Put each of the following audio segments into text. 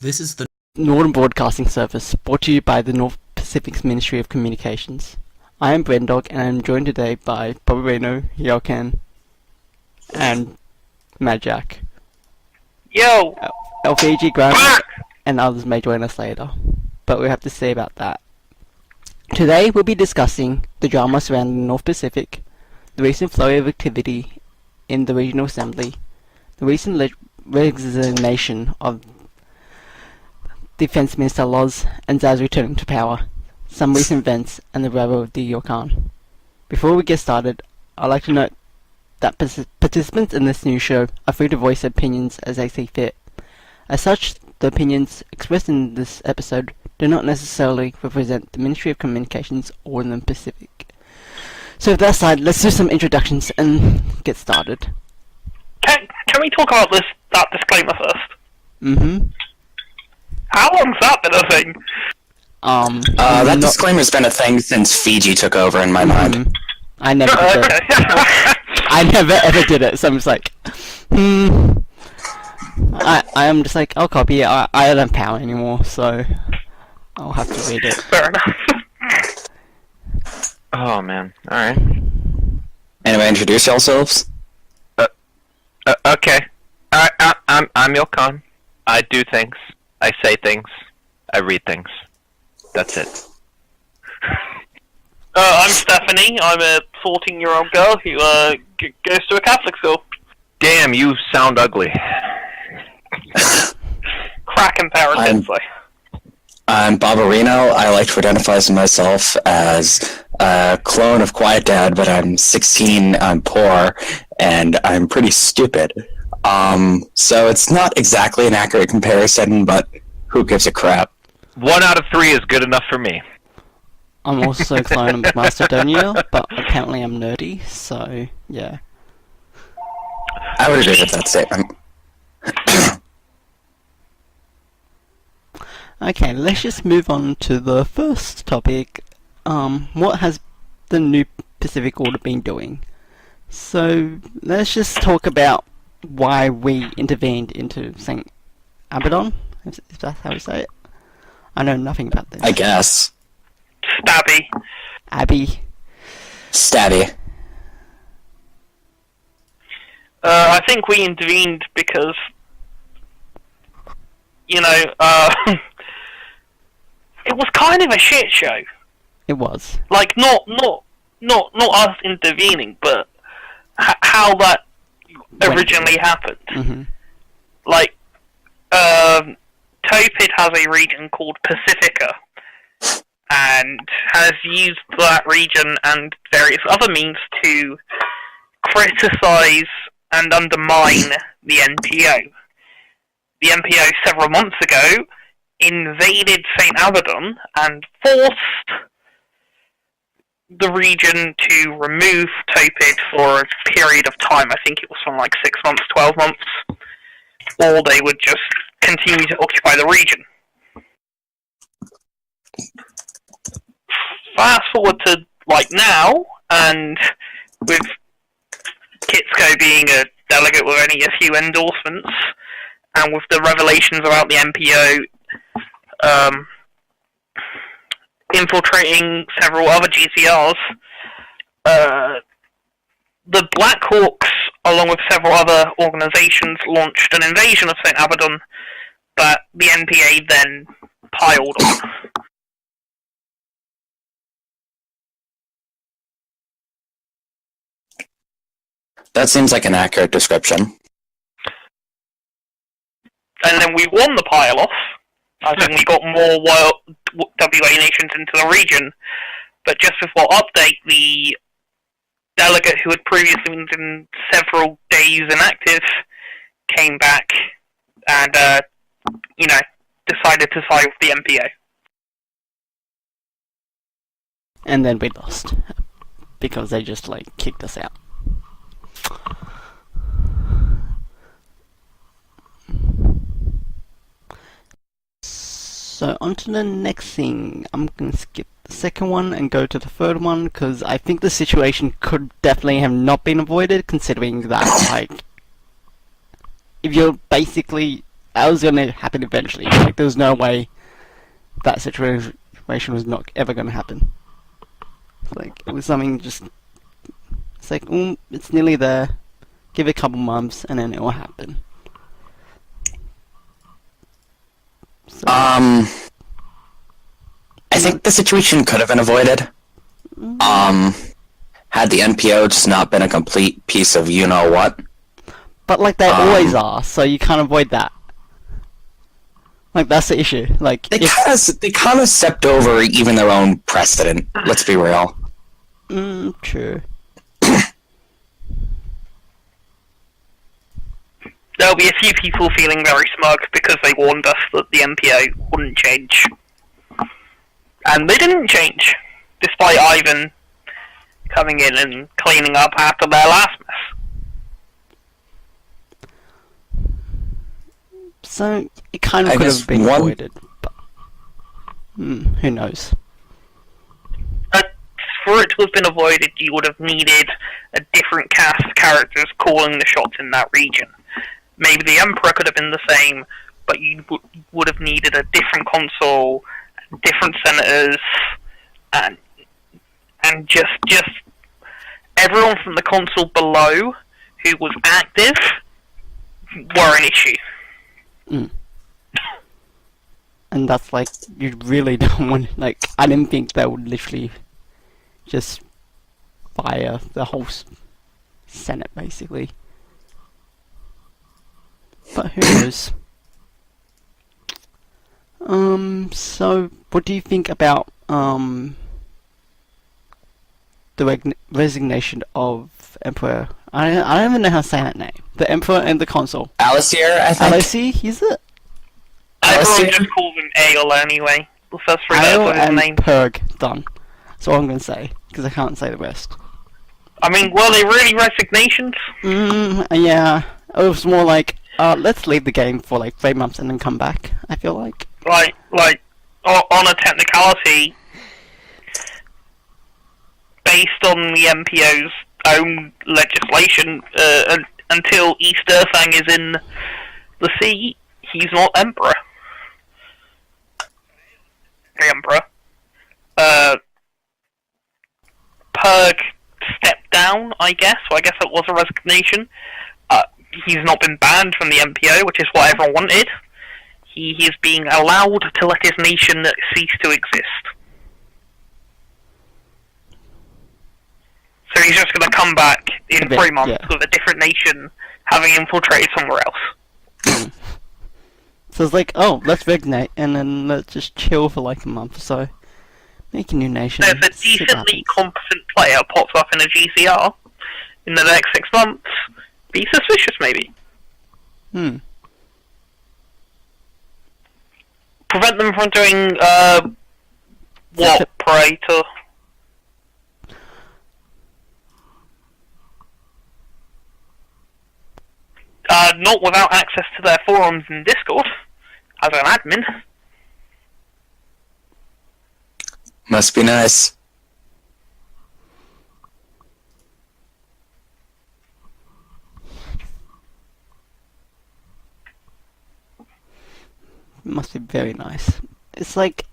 This is the Northern Broadcasting Service, brought to you by the North Pacific's Ministry of Communications. I am Brendog, and I am joined today by Bobberino, Yalkan, and MadJack. Yo! LPG Grant and others may join us later, but we have to say about that. Today we'll be discussing the drama surrounding the North Pacific, the recent flurry of activity in the Regional Assembly, the recent resignation of Defence Minister Loz and Zaz returning to power, some recent events, and the arrival of the Yalkan. Before we get started, I'd like to note that participants in this news show are free to voice their opinions as they see fit. As such, the opinions expressed in this episode do not necessarily represent the Ministry of Communications or the Pacific. So with that aside, let's do some introductions and get started. Can we talk about that disclaimer first? Mm-hmm. How long's that been a thing? That disclaimer's been a thing since Fiji took over in my mind. I never did it. I never ever did it, so I'm just like, I am just like, I'll copy it. I don't have power anymore, so I'll have to read it. Fair enough. Oh man, alright. Anyway, introduce yourselves. Okay. I'm Yalkan. I do things. I say things. I read things. That's it. I'm Stephanie. I'm a 14-year-old girl who goes to a Catholic school. Damn, you sound ugly. Cracking parents, I'm Bobberino. I like to identify myself as a clone of Quiet Dad, but I'm 16, I'm poor, and I'm pretty stupid. So it's not exactly an accurate comparison, but who gives a crap? 1 out of 3 is good enough for me. I'm also a clone of Macedonia, but apparently I'm nerdy, so yeah. I would agree with that statement. Okay, let's just move on to the first topic. What has the new Pacific Order been doing? So let's just talk about why we intervened into St. Abaddon, if that's how we say it. I know nothing about this. I guess. Stabby. Abby. Stabby. I think we intervened because, it was kind of a shit show. It was. Like, not us intervening, but how that originally happened. Mm-hmm. Like, Topid has a region called Pacifica, and has used that region and various other means to criticize and undermine the NPO. The NPO several months ago invaded St. Abaddon and forced the region to remove Topid for a period of time. I think it was from like 6 months, 12 months, or they would just continue to occupy the region. Fast forward to like now, and with Kitsko being a delegate with only a few endorsements, and with the revelations about the NPO infiltrating several other GCRs, the Black Hawks, along with several other organizations, launched an invasion of St. Abaddon that the NPA then piled on. That seems like an accurate description. And then we won the pile-off, as in we got more WA nations into the region. But just before update, the delegate who had previously been several days inactive came back and, decided to side with the NPO. And then we lost, because they just, kicked us out. So on to the next thing. I'm going to skip the second one and go to the third one, because I think the situation could definitely have not been avoided, considering that, if you're basically that was gonna happen eventually. Like, there was no way that situation was not ever gonna happen. Like, it was something just... It's like, it's nearly there. Give it a couple months, and then it will happen. So, I think the situation could have been avoided. Had the NPO just not been a complete piece of you-know-what. but, like, they always are, so you can't avoid that. Like, that's the issue. Like, They kind of stepped over even their own precedent, let's be real. True. There'll be a few people feeling very smug because they warned us that the MPO wouldn't change. And they didn't change, despite Ivan coming in and cleaning up after their last mess. So, it kind of could have been avoided, but... who knows? For it to have been avoided, you would have needed a different cast of characters calling the shots in that region. Maybe the Emperor could have been the same, but you would have needed a different consul, different senators, and just everyone from the consul below who was active were an issue. And that's like, you really don't want... Like, I didn't think they would literally just fire the whole Senate, basically. But who knows? So, what do you think about, the resignation of Emperor... I don't even know how to say that name. The Emperor and the Consul. Alistair, I think. Alistair, is it? Everyone just calls him Ale anyway. The first three Ale letters of his and name. Purg, done. That's all I'm going to say, because I can't say the rest. I mean, were they really resignations? Yeah. It was more like, let's leave the game for like 3 months and then come back, I feel like. Like, on a technicality, based on the MPO's own legislation, until East Earthang is in the sea, he's not Emperor. The Emperor. Purg stepped down, I guess, so I guess it was a resignation. He's not been banned from the MPO, which is what everyone wanted. He is being allowed to let his nation cease to exist. So he's just going to come back in 3 months with a different nation having infiltrated somewhere else. So it's like, oh, let's resignate, and then let's just chill for like a month or so. Make a new nation. If a decently competent player pops up in a GCR in the next 6 months, be suspicious maybe. Prevent them from doing, what, pray to... not without access to their forums in Discord, as an admin. Must be nice. Must be very nice. It's like,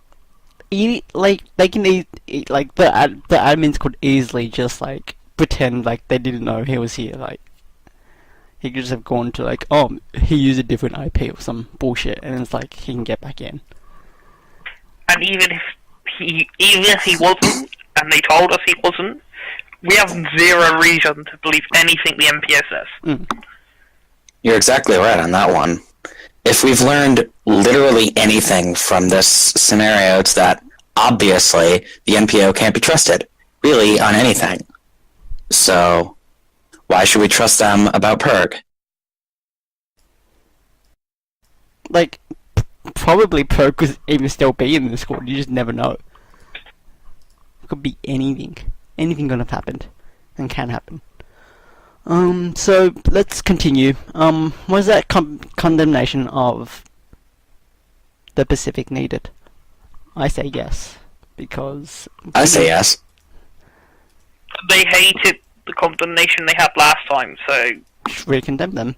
they can like the admins could easily just like pretend like they didn't know he was here. Like, he could just have gone to like, oh, he used a different IP or some bullshit, and it's like he can get back in. And even if he wasn't, and they told us he wasn't, we have zero reason to believe anything the MPS says. You're exactly right on that one. If we've learned literally anything from this scenario, it's that, obviously, the NPO can't be trusted, really, on anything. So, why should we trust them about Purg? Like, probably Purg could even still be in the squad, you just never know. It could be anything. Anything could have happened, and can happen. So, let's continue. Was that condemnation of the Pacific needed? I say yes, because... I say yes. They hated the condemnation they had last time, so... Re-condemn them.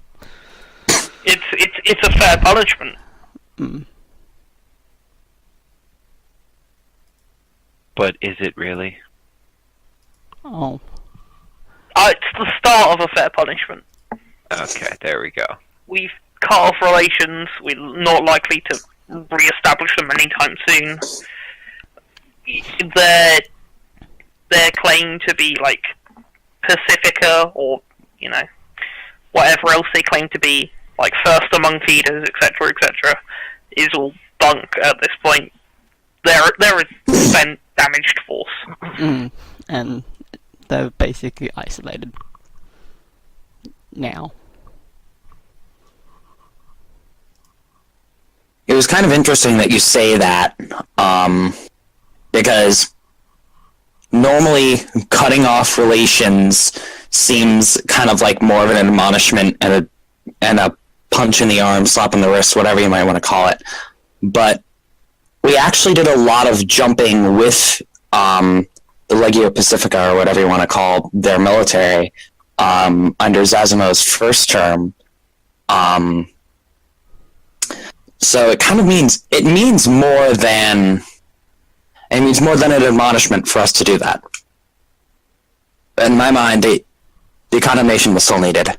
It's a fair punishment. Mm. But is it really? Oh. It's the start of a fair punishment. Okay, there we go. We've cut off relations. We're not likely to re-establish them anytime soon. Their claim to be like Pacifica, or whatever else they claim to be, like first among feeders, etc., is all bunk at this point. They're a spent, damaged force. And they're basically isolated now. It was kind of interesting that you say that, because normally cutting off relations seems kind of like more of an admonishment and a punch in the arm, slap on the wrist, whatever you might want to call it. But we actually did a lot of jumping with the Legio Pacifica, or whatever you want to call their military, under Zazimo's first term. So it kind of means more than an admonishment for us to do that. In my mind, the condemnation was still needed.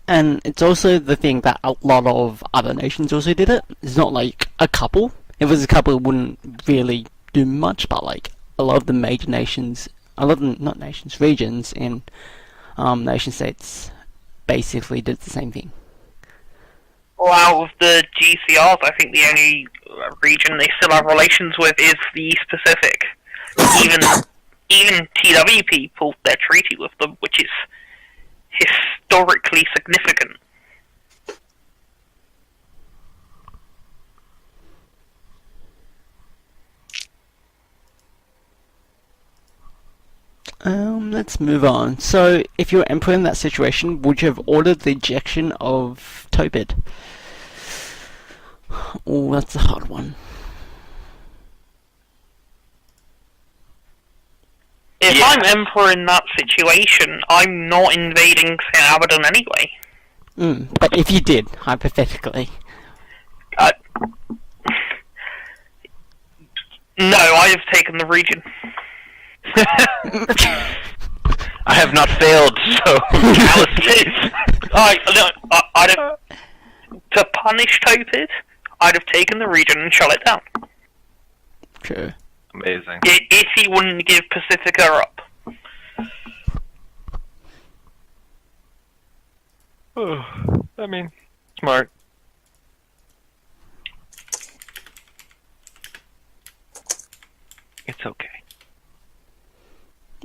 And it's also the thing that a lot of other nations also did it. It's not like a couple. If it was a couple, it wouldn't really do much, but like a lot of the major nations, regions in nation states basically did the same thing. Well, out of the GCRs, I think the only region they still have relations with is the East Pacific. Even TWP pulled their treaty with them, which is historically significant. Let's move on. So, if you were emperor in that situation, would you have ordered the ejection of Topid? Oh, that's a hard one. If I'm emperor in that situation, I'm not invading St. Abaddon anyway. But if you did, hypothetically. No, I have taken the region. I have not failed, so to punish Topid, I'd have taken the region and shut it down. True. Amazing. If he wouldn't give Pacifica up. I mean, smart. It's okay.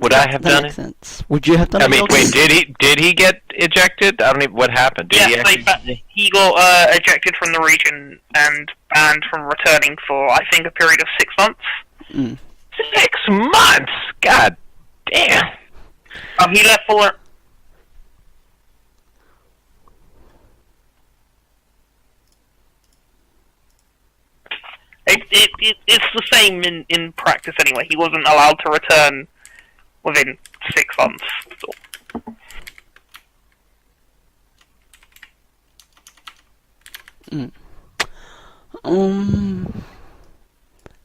Would I have that done makes it? sense. Would you have done it? I mean, Yalkan? wait, did he get ejected? I don't even. What happened? Did He got ejected from the region and banned from returning for, I think, a period of 6 months. 6 months? God damn. He left for... It's the same in practice anyway. He wasn't allowed to return within 6 months.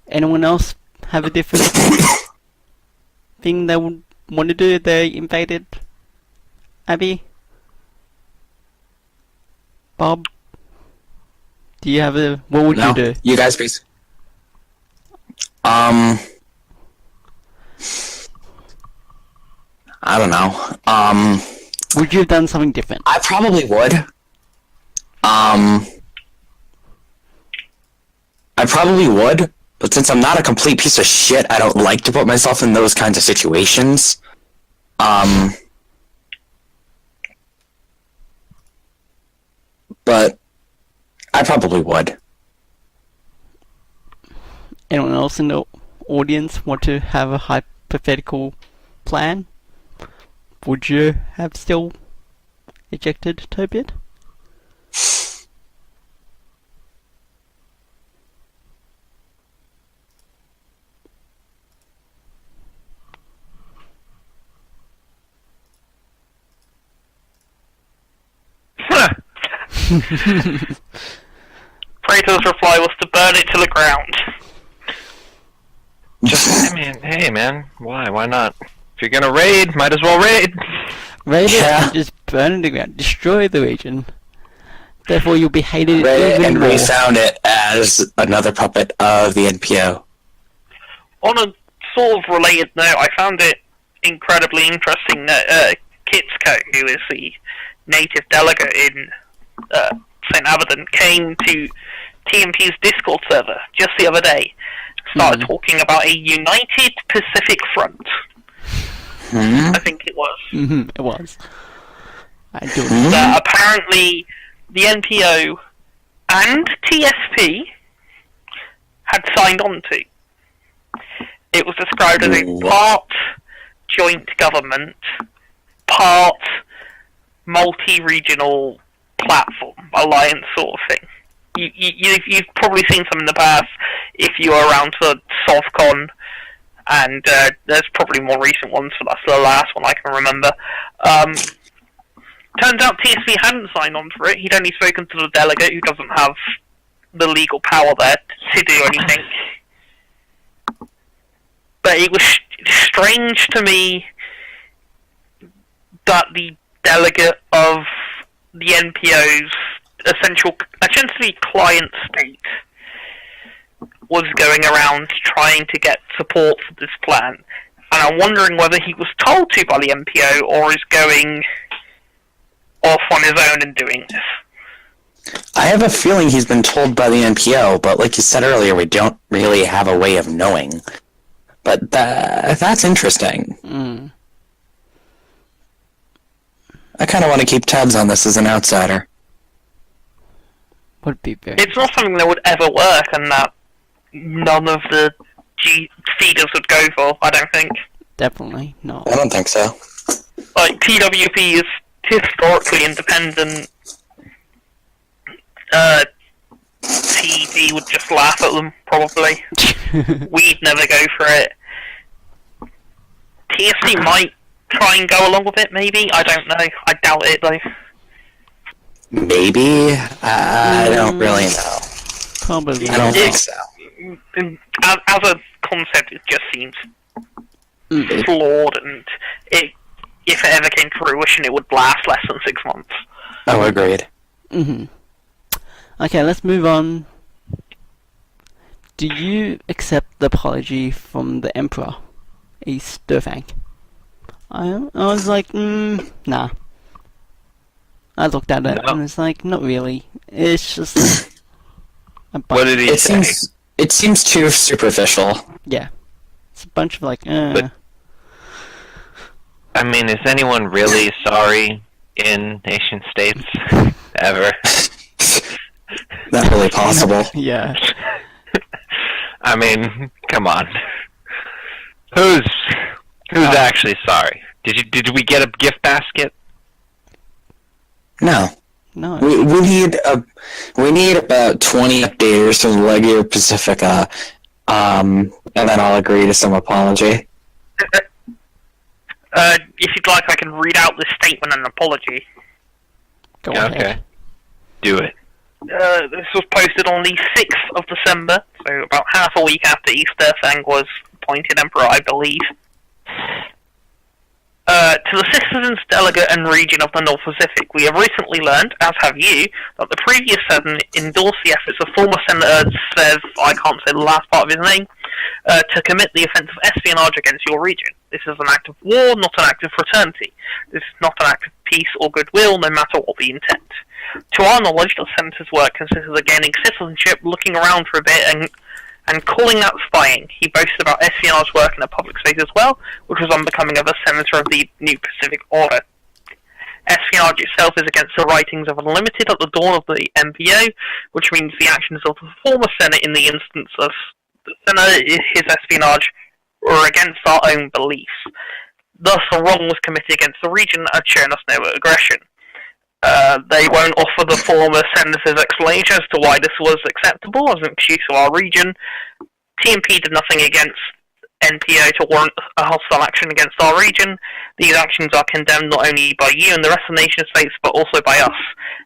Anyone else have a different thing they would want to do if they invaded Abby? Bob? Do you have a... What would you do? You guys, please. I don't know. Would you have done something different? I probably would. I probably would, but since I'm not a complete piece of shit, I don't like to put myself in those kinds of situations. But I probably would. Anyone else in the audience want to have a hypothetical plan? Would you have still ejected Topid? Praetor's reply was to burn it to the ground. I mean, hey man, why? Why not? If you're gonna raid, might as well raid. Raid it Yeah. and just burn it to the ground. Destroy the region. Therefore, you'll be hated Right, even and more. we found it as another puppet of the NPO. On a sort of related note, I found it incredibly interesting that Kitsko, who is the native delegate in St. Abaddon, came to TMP's Discord server just the other day, started talking about a united Pacific Front. I think it was. It was. I do. That apparently the NPO and TSP had signed on to. It was described as a part joint government, part multi-regional platform alliance sort of thing. You've probably seen some in the past if you were around for SovCon, and there's probably more recent ones, but that's the last one I can remember. Turns out TSP hadn't signed on for it. He'd only spoken to the delegate, who doesn't have the legal power there to do anything. But it was strange to me that the delegate of the NPO's essentially client state was going around trying to get support for this plan. And I'm wondering whether he was told to by the NPO or is going off on his own and doing this. I have a feeling he's been told by the NPO, but like you said earlier, we don't really have a way of knowing. But that's interesting. I kind of want to keep tabs on this as an outsider. Would be very. It's not something that would ever work, and that none of the feeders would go for, I don't think. Definitely not. I don't think so. Like, TWP is historically independent. TV would just laugh at them, probably. We'd never go for it. TSC might try and go along with it, maybe? I don't know. I doubt it, though. Maybe? I don't really know. Probably. I don't think so. As a concept, it just seems flawed, and if it ever came to fruition, it would last less than 6 months. Oh, agreed. Okay, let's move on. Do you accept the apology from the Emperor, East Durfang? I was like, nah. I looked at it and it's like, not really. It's just a bunch. What did he say? It seems too superficial. Yeah. It's a bunch of like, But, I mean, is anyone really sorry in nation states? Ever? Not really possible. Yeah. I mean, come on. Who's actually sorry? Did we get a gift basket? No. No. We need about 20 updaters from Legio Pacifica, and then I'll agree to some apology. If you'd like, I can read out this statement and apology. Go ahead. Okay. Do it. This was posted on the 6th of December, so about half a week after East Durfang was appointed Emperor, I believe. To the citizens, delegate, and region of the North Pacific, we have recently learned, as have you, that the previous seven endorsed the efforts of former Senator Svev, I can't say the last part of his name, to commit the offence of espionage against your region. This is an act of war, not an act of fraternity. This is not an act of peace or goodwill, no matter what the intent. To our knowledge, the Senator's work consists of gaining citizenship, looking around for a bit, and calling that spying. He boasted about espionage work in a public space as well, which was unbecoming of a senator of the New Pacific Order. Espionage itself is against the writings of Unlimited at the dawn of the MPO, which means the actions of the former Senate in the instance of the Senate, his espionage, were against our own beliefs. Thus, a wrong was committed against the region and had shown us no aggression. They won't offer the former senator's explanation as to why this was acceptable as an excuse of our region. TMP did nothing against NPO to warrant a hostile action against our region. These actions are condemned not only by you and the rest of the nation states, but also by us.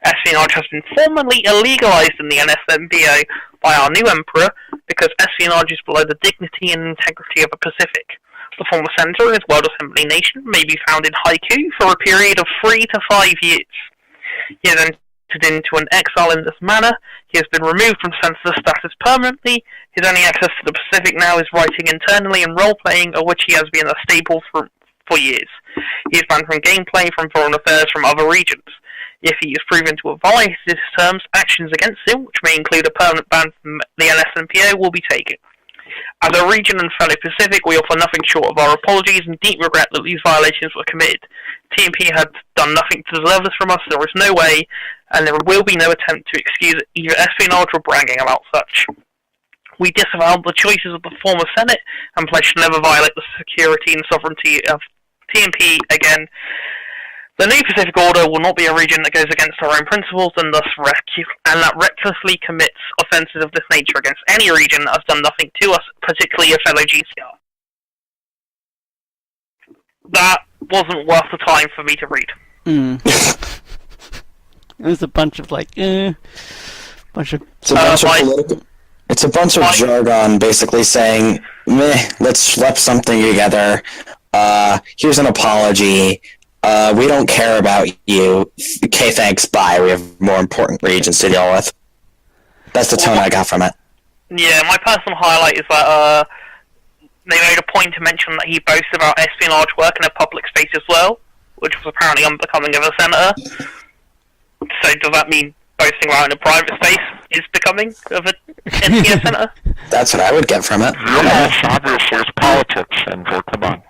Espionage has been formally illegalized in the NSMBA by our new emperor because espionage is below the dignity and integrity of a Pacific. The former senator in his World Assembly nation may be found in haiku for a period of 3 to 5 years. He has entered into an exile in this manner. He has been removed from senator status permanently. His only access to the Pacific now is writing internally and role-playing, of which he has been a staple for years. He is banned from gameplay, from foreign affairs, from other regions. If he is proven to have violated his terms, actions against him, which may include a permanent ban from the NSMPA, will be taken. As a region and fellow Pacific, we offer nothing short of our apologies and deep regret that these violations were committed. TMP had done nothing to deserve this from us. There is no way, and there will be no attempt to excuse either espionage or bragging about such. We disavow the choices of the former Senate and pledge to never violate the security and sovereignty of TMP again. The new Pacific Order will not be a region that goes against our own principles and thus that recklessly commits offences of this nature against any region that has done nothing to us, particularly a fellow GCR. That wasn't worth the time for me to read. It was a bunch of It's a bunch of jargon basically saying, meh, let's schlep something together. Here's an apology. We don't care about you. Okay, thanks, bye. We have more important regions to deal with. That's the tone I got from it. Yeah, my personal highlight is that they made a point to mention that he boasts about espionage work in a public space as well, which was apparently unbecoming of a senator. So does that mean boasting about in a private space is becoming of an NPS senator? That's what I would get from it. Yes, obviously it's politics, and come on.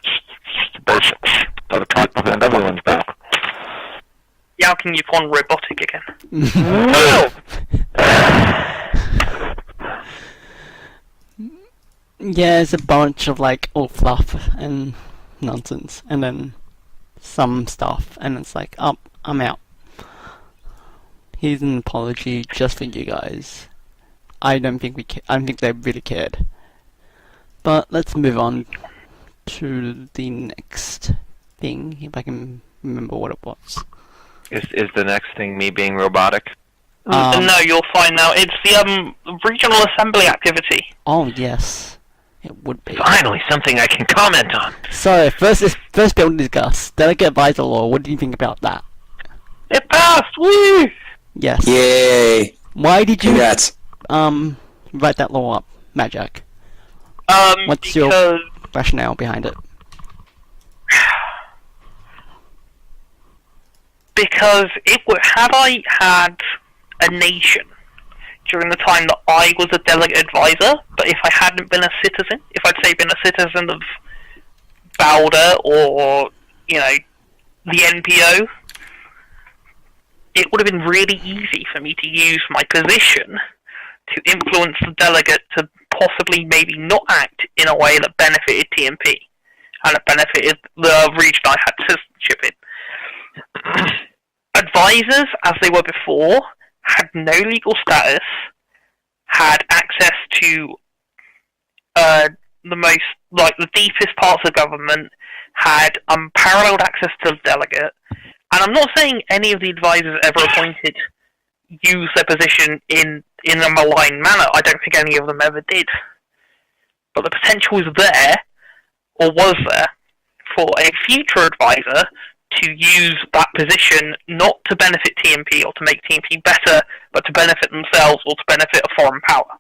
It's the basics. Gotta talk behind everyone's back. Yalkan, you've gone robotic again. No! Yeah, it's a bunch of all fluff and nonsense, and then some stuff, and it's like, oh, I'm out. Here's an apology just for you guys. I don't think they really cared. But let's move on to the next thing, if I can remember what it was. Is the next thing me being robotic? No, you'll find now. It's the regional assembly activity. Oh yes, it would be. Finally, something I can comment on. So first bill to discuss delegate advisor law. What do you think about that? It passed! Woo! Yes. Yay! Why did you Congrats. write that law up, MadJack? What's your rationale behind it? Because had I had a nation during the time that I was a delegate advisor, but if I hadn't been a citizen, if I'd say been a citizen of Balder or, the NPO, it would have been really easy for me to use my position to influence the delegate to possibly maybe not act in a way that benefited TMP and it benefited the region I had citizenship in. Advisors, as they were before, had no legal status, had access to the deepest parts of government, had unparalleled access to the delegate, and I'm not saying any of the advisors ever appointed use their position in a malign manner. I don't think any of them ever did. But the potential was there, or was there, for a future advisor to use that position not to benefit TMP or to make TMP better, but to benefit themselves or to benefit a foreign power.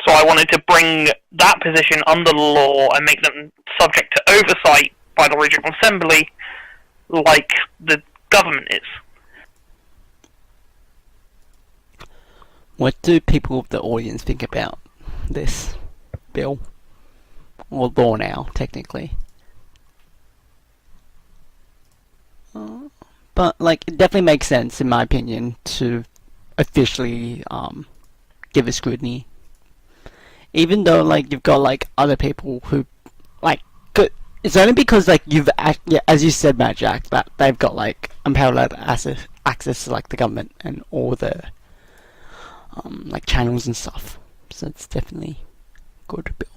So I wanted to bring that position under the law and make them subject to oversight by the Regional Assembly like the government is. What do people of the audience think about this bill? Or law now, technically. But, it definitely makes sense, in my opinion, to officially give it scrutiny. Even though, you've got, other people who, it's only because, as you said, MadJack, that they've got, unparalleled access to, the government and all the, channels and stuff. So it's definitely a good bill.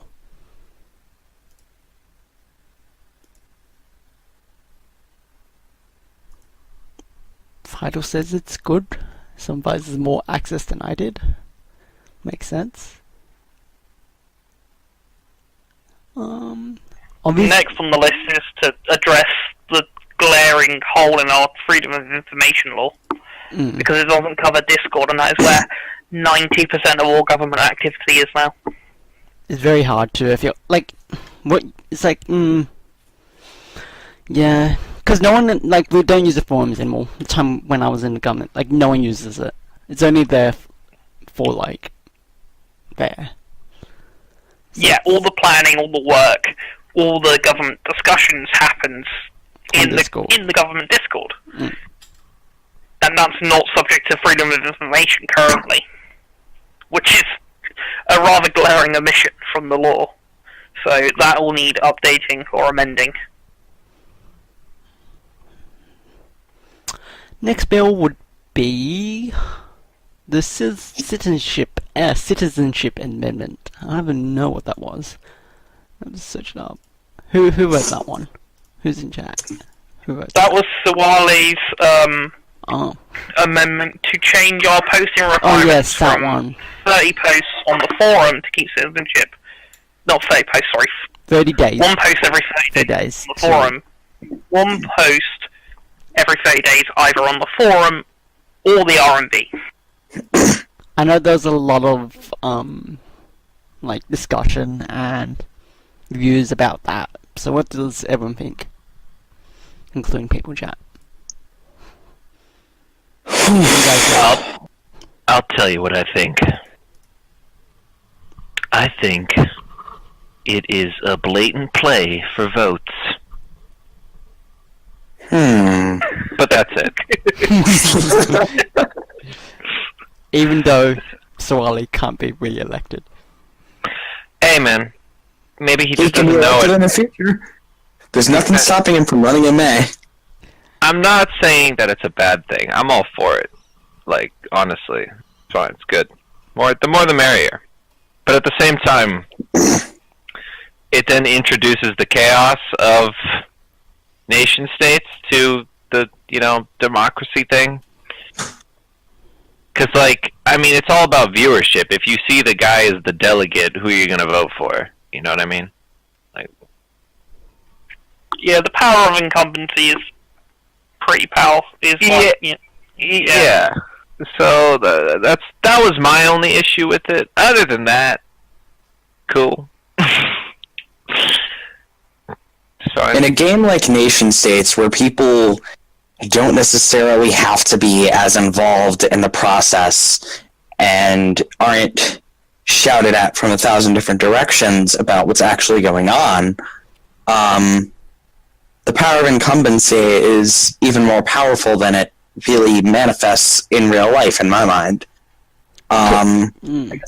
title says it's good. Some advisors more access than I did. Makes sense. Obviously, Next on the list is to address the glaring hole in our freedom of information law, because it doesn't cover Discord, and that is where 90% of all government activity is now. it's very hard to, if you're like, what, it's like, yeah, because no one, like, we don't use the forums anymore. The time when I was in the government, like, no one uses it. It's only there for, like, there. Yeah, all the planning, all the work, all the government discussions happens in the government Discord. And that's not subject to freedom of information currently, which is a rather glaring omission from the law. So that will need updating or amending. Next bill would be the Citizenship Amendment. I don't even know what that was. I'll just search it up. Who wrote that one? Who's in chat? Who wrote that? That was Sawali's amendment to change our posting requirements from 30 posts on the forum to keep citizenship. Not 30 posts, sorry. 30 days. One post every 30 days on the forum. One post every 30 days either on the forum or the RMB. I know there's a lot of like discussion and views about that. So what does everyone think? Including people chat. I'll tell you what I think. I think it is a blatant play for votes. But that's it. Even though Sawali can't be re-elected. Hey man, maybe he just doesn't know it. In the future. There's nothing stopping him from running in May. I'm not saying that it's a bad thing. I'm all for it. Like, honestly, it's fine. It's good. The more the merrier. But at the same time, it then introduces the chaos of nation states to the, democracy thing. Because, it's all about viewership. If you see the guy as the delegate, who are you going to vote for? You know what I mean? Yeah, the power of incumbency is pretty powerful. Yeah. So that was my only issue with it. Other than that, cool. In a game like Nation States, where people don't necessarily have to be as involved in the process and aren't shouted at from 1,000 different directions about what's actually going on, the power of incumbency is even more powerful than it really manifests in real life, in my mind. To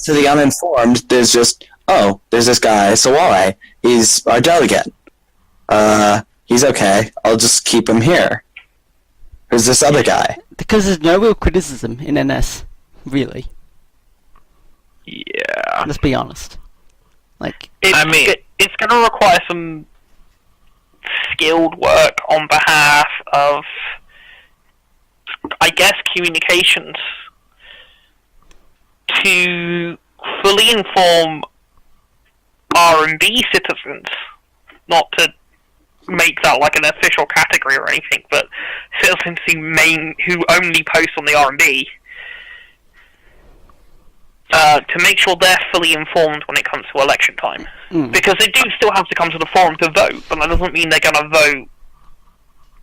the uninformed, there's just, there's this guy, Sawali. He's our delegate. He's okay. I'll just keep him here. There's this other guy. Because there's no real criticism in NS, really. Yeah. Let's be honest. It's going to require some skilled work on behalf of, I guess, communications to fully inform R&B citizens, not to make that like an official category or anything, but citizens who only post on the R&B, to make sure they're fully informed when it comes to election time. Because they do still have to come to the forum to vote, but that doesn't mean they're going to vote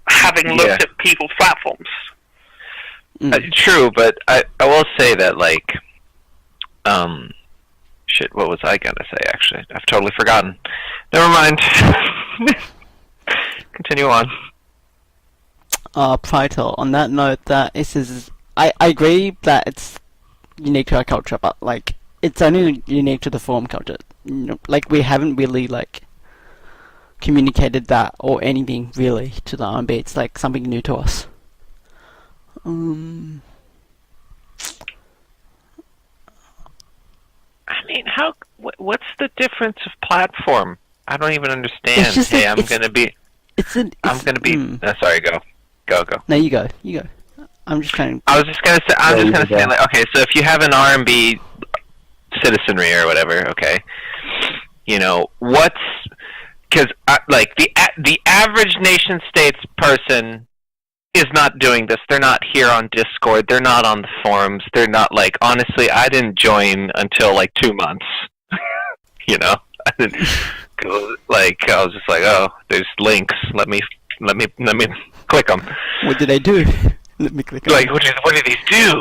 having looked at people's platforms. True, but I will say that, what was I going to say, actually? I've totally forgotten. Never mind. Continue on. Prito, on that note, that it says, I agree that it's unique to our culture, but it's only unique to the forum culture. We haven't really communicated that or anything really to the R&B. It's something new to us. What's the difference of platform? I don't even understand. Sorry, go. Go. No, you go. I'm just trying. I was just gonna say. I'm just gonna say, like, okay, so if you have an R&B citizenry or whatever, okay, what's because like the average nation states person is not doing this. They're not here on Discord. They're not on the forums. They're not like, honestly, I didn't join until like 2 months. I didn't go, like, I was just like, oh, there's links. Let me click them. What did I do? Let me click. Like, what do these do?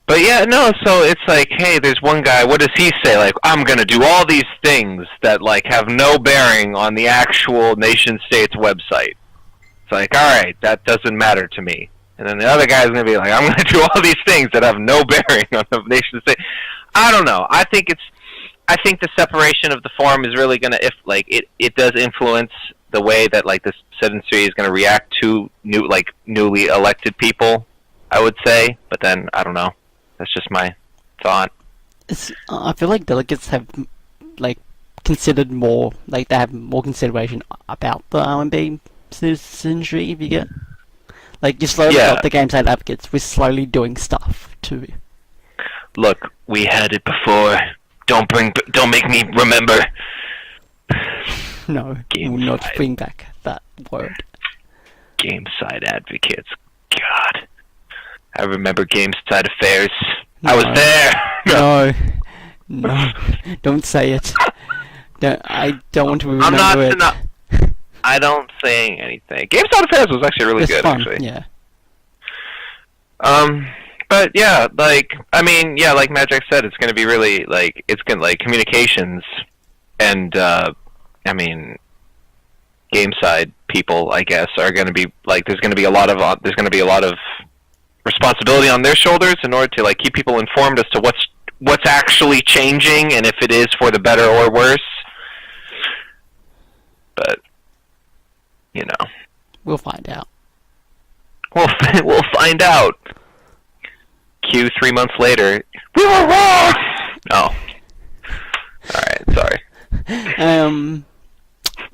But yeah, no. So it's like, hey, there's one guy. What does he say? Like, I'm gonna do all these things that like have no bearing on the actual nation state's website. It's like, all right, that doesn't matter to me. And then the other guy's going to be like, I'm going to do all these things that have no bearing on the nation state. I don't know. I think the separation of the forum is really going to, if like it does influence the way that like this citizenry is going to react to newly elected people, I would say. But then I don't know. That's just my thought. I feel like delegates have like considered more, like they have more consideration about the R&B citizenry, if you get, like, you slowly got the game side advocates. We're slowly doing stuff too. Look, we had it before. Don't make me remember. No, we'll not bring back that word. Game side advocates. God, I remember game side affairs. No. I was there. No, don't say it. I don't want to remember it. I don't say anything. Game Side Affairs was actually really good, fun, actually. Yeah. But yeah, like, I mean, yeah, like MadJack said, it's going to be really, like, it's going to, like, communications and, I mean, game side people, I guess, are going to be, like, there's going to be a lot of responsibility on their shoulders in order to, like, keep people informed as to what's actually changing and if it is for the better or worse. But we'll find out. We'll find out. Q 3 months later. We were wrong. Oh. All right. Sorry.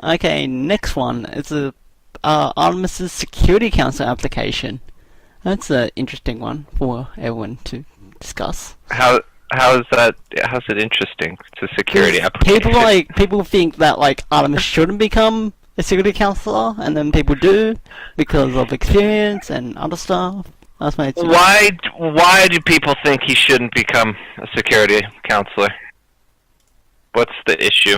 Okay. Next one is Artemis's Security Council application. That's an interesting one for everyone to discuss. How's it interesting? It's a security application. People think that like Artemis shouldn't become a security counselor, and then people do because of experience and other stuff. That's my opinion. Why do people think he shouldn't become a security counselor? What's the issue?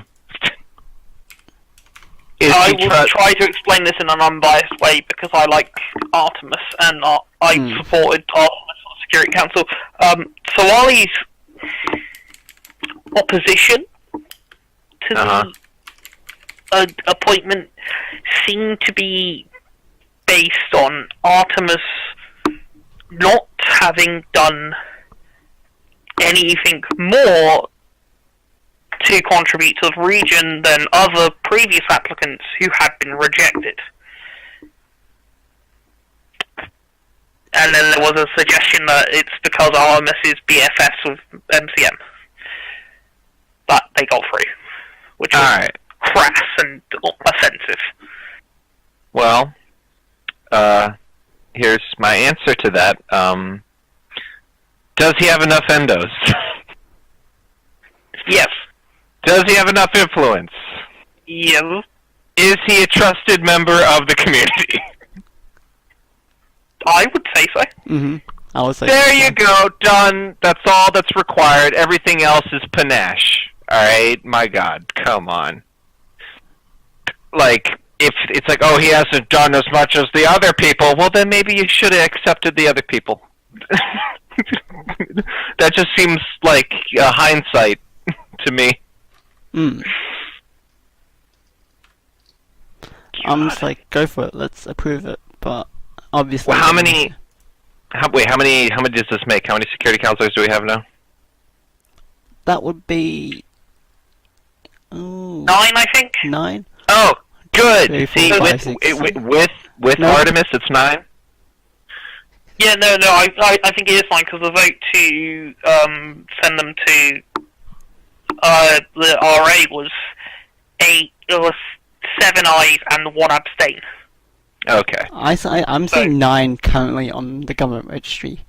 I will try to explain this in an unbiased way because I like Artemis and I supported Artemis on Security Council. Sawali's opposition to the appointment seemed to be based on Artemis not having done anything more to contribute to the region than other previous applicants who had been rejected. And then there was a suggestion that it's because Artemis is BFFs with MCM. But they got through, which was crass and offensive. Well, here's my answer to that. Does he have enough endos? Yes. Does he have enough influence? Yes. Is he a trusted member of the community? I would say so. Mm-hmm. I would say there you go, done. That's all that's required. Everything else is panache. Alright? My God, come on. Like, if it's like, oh, he hasn't done as much as the other people, well, then maybe you should have accepted the other people. That just seems like hindsight to me. I'm just like, go for it. Let's approve it. But obviously, well, how many does this make? How many security counselors do we have now? That would be 9, I think. 9. Oh, good. 3, 4, See, 5, 6, with no. Artemis, it's 9. Yeah, no, I think it is 9 because the vote to send them to the RA was 8. It was 7 ayes and 1 abstain. Okay. I'm seeing 9 currently on the government registry.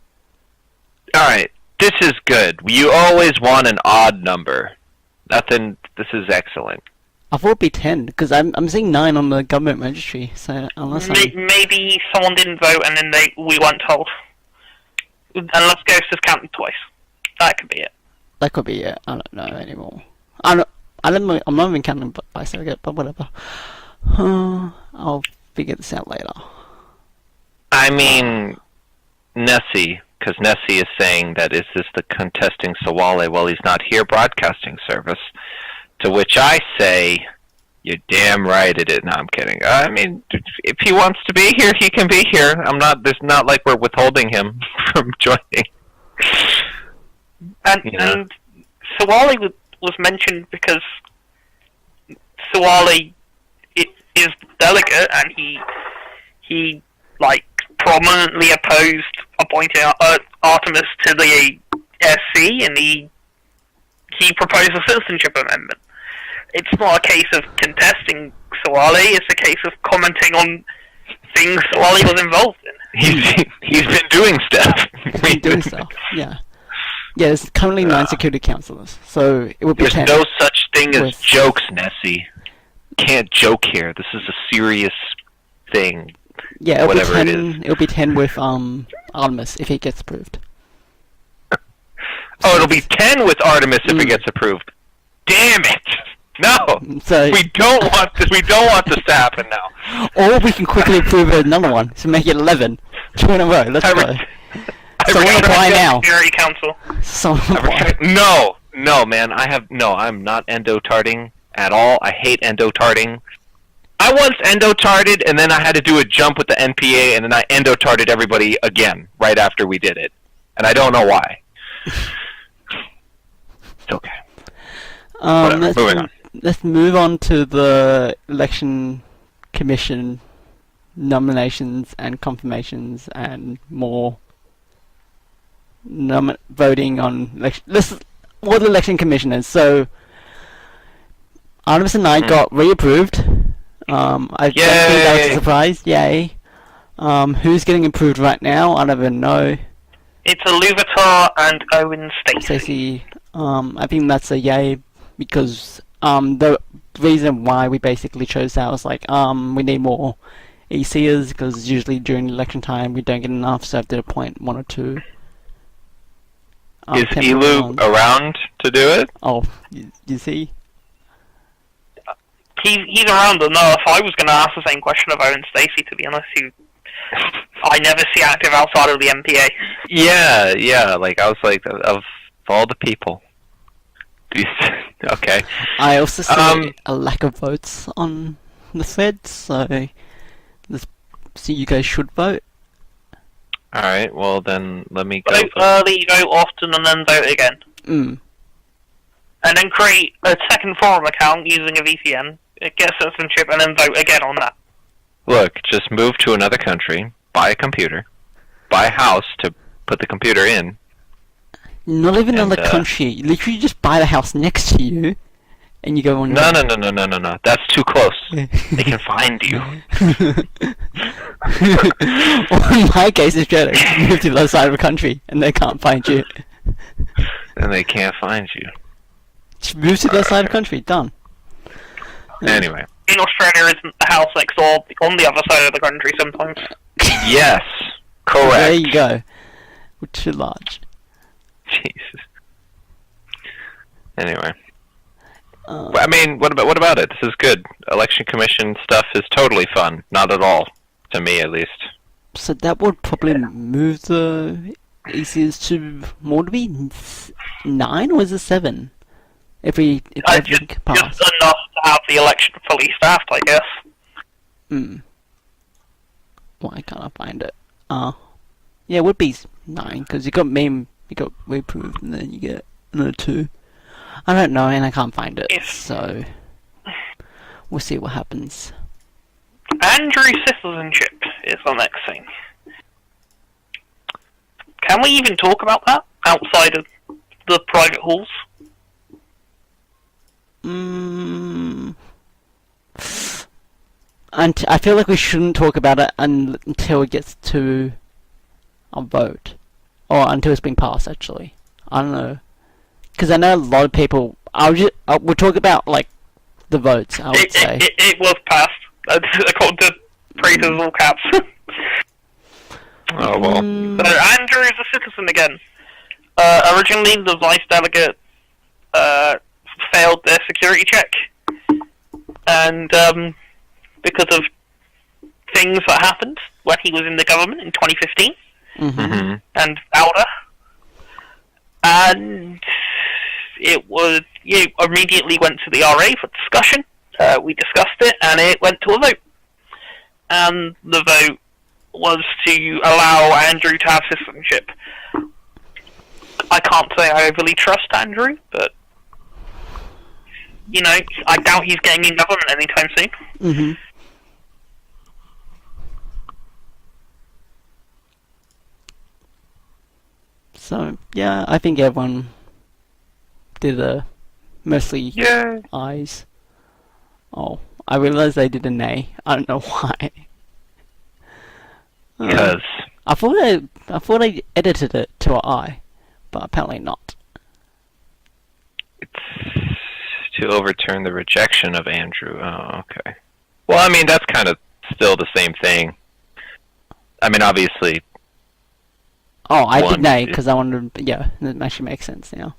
Alright. This is good. You always want an odd number. This is excellent. I thought it'd be 10 because I'm seeing 9 on the government registry. So unless maybe someone didn't vote and then we weren't told. Unless Ghost has counted twice. That could be it. that could be it. I don't know anymore. I'm not even counting by surrogate, but whatever. I'll figure this out later. I mean, Nessie, because Nessie is saying that is this the contesting Sawale while he's not here broadcasting service, to which I say, you're damn right it is. No, I'm kidding. I mean, if he wants to be here, he can be here. There's not like we're withholding him from joining. And Sawale was mentioned because Sawale is delegate, and he like prominently opposed appointing Artemis to the SC, and he proposed a citizenship amendment. It's not a case of contesting Sawale, it's a case of commenting on things Sawale was involved in. He's been doing stuff. Yeah. Yeah, there's currently 9 security counselors, so it would be There's 10. no such thing as with- jokes, Nessie. Can't joke here. This is a serious thing. Yeah, it'll whatever be it 10. is. It'll be 10 with Artemis if he gets approved. Oh, it'll be 10 with Artemis if it gets approved. Damn it! No, So we don't want this. We don't want this to happen now. or we can quickly approve another one to make it 11. 2 in a row. Let's go. Someone apply now. Security Council. Someone apply. No, man. I'm not endotarding at all. I hate endotarding. I once endotarded, and then I had to do a jump with the NPA, and then I endotarded everybody again right after we did it, and I don't know why. It's okay. Moving on. Let's move on to the election commission nominations and confirmations and more voting on election. What the election commission is. So Artemis and I got reapproved. I don't think that was a surprise. Yay. Who's getting approved right now? I don't even know. It's a Luvatar and Owen Stacey. Stacey, I think that's a yay because the reason why we basically chose that was like we need more ECers because usually during election time we don't get enough, so I have to appoint 1 or 2. Is Elu around to do it? Oh, you see? He's around enough. I was going to ask the same question of Owen Stacey, to be honest. I never see active outside of the MPA. Yeah. Like I was like, of all the people. Okay. I also see a lack of votes on the thread, so you guys should vote. Alright, well then let me go. Vote early, vote often, and then vote again. And then create a second forum account using a VPN, get citizenship, and then vote again on that. Look, just move to another country, buy a computer, buy a house to put the computer in. Not even another country. You literally just buy the house next to you, and you go on. No. That's too close. They can find you. Well, in my case, it's better. You move to the other side of the country, and they can't find you. And they can't find you. Just move to the other side of the country. Done. In Anyway. Australia, isn't the house next door on the other side of the country sometimes? Yes. Correct. There you go. We're too large. Jesus. Anyway. I mean, what about it? This is good. Election commission stuff is totally fun. Not at all. To me, at least. So that would probably move the ECs to more to be 9, or is it 7? If everything passed. Just enough to have the election fully staffed, I guess. Why can't I find it? Yeah, it would be 9, because you got reapproved, and then you get another 2. I don't know, and I can't find it, so we'll see what happens. Andrew citizenship is the next thing. Can we even talk about that outside of the private halls? I feel like we shouldn't talk about it until it gets to a vote. Or until it's been passed, actually. I don't know. Because I know a lot of people... we'll talk about, like, the votes, I would say. It was passed. According to Prater's all caps. Oh, well. So Andrew is a citizen again. Originally, the vice delegate failed their security check. And because of things that happened when he was in the government in 2015 and outer, and you immediately went to the RA for discussion. We discussed it, and it went to a vote. And the vote was to allow Andrew to have citizenship. I can't say I overly trust Andrew, but you know, I doubt he's getting in government anytime soon. So, yeah, I think everyone did mostly ayes. Oh, I realized they did a nay. I don't know why. Because I thought I edited it to an I, but apparently not. it's to overturn the rejection of Andrew. Oh, okay. Well, I mean, that's kind of still the same thing. I mean, obviously... Oh, I did nay, because I wanted to... Yeah, that actually makes sense now.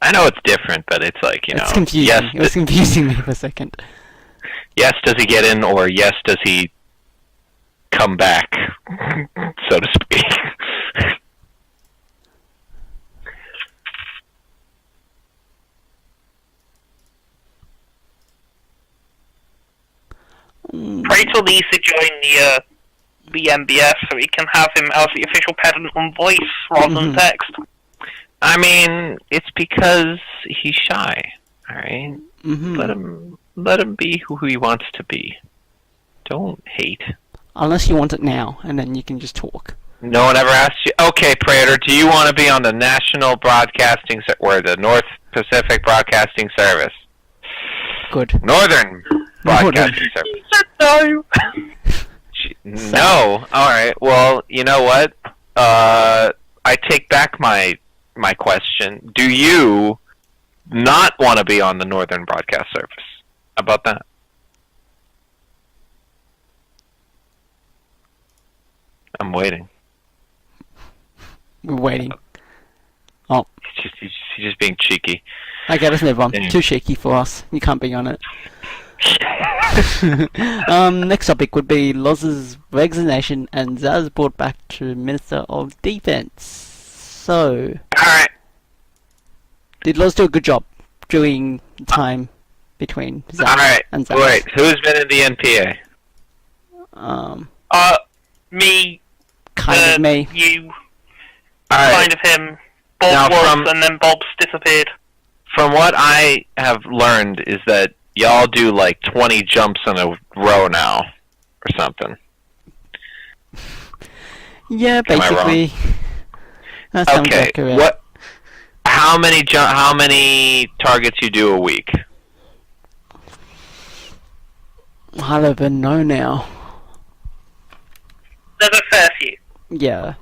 I know it's different, but it's like, you know... It's confusing. Yes, It was confusing me for a second. yes, does he get in, or yes, does he come back, so to speak? Prater needs to join the NBS so we can have him as the official pedant on voice rather than text. I mean, it's because he's shy, alright? Let him be who he wants to be. Don't hate. Unless you want it now, and then you can just talk. No one ever asked you. Okay, Prater, do you want to be on the National Broadcasting or the North Pacific Broadcasting Service? Good. Northern Broadcasting Service. No. No. All right. Well, you know what? I take back my question. Do you not want to be on the Northern Broadcast Service? How about that? I'm waiting. We're waiting. Oh. He's just being cheeky. Okay, let's move on. Yeah. Too shaky for us. You can't be on it. Next topic would be Loz's resignation and Zaz brought back to Minister of Defense. So, Alright. did Loz do a good job during the time between Zaz Alright. and Zaz? Wait, who's been in the NPA? Me. Kind of me. You. Alright. Kind of him. Bob Now, was, and then Bob's disappeared. From what I have learned is that y'all do like 20 jumps in a row now, or something. Yeah, Am I wrong? basically. That sounds Okay, accurate. what? How many targets you do a week? I don't even know now. There's a fair few. Yeah.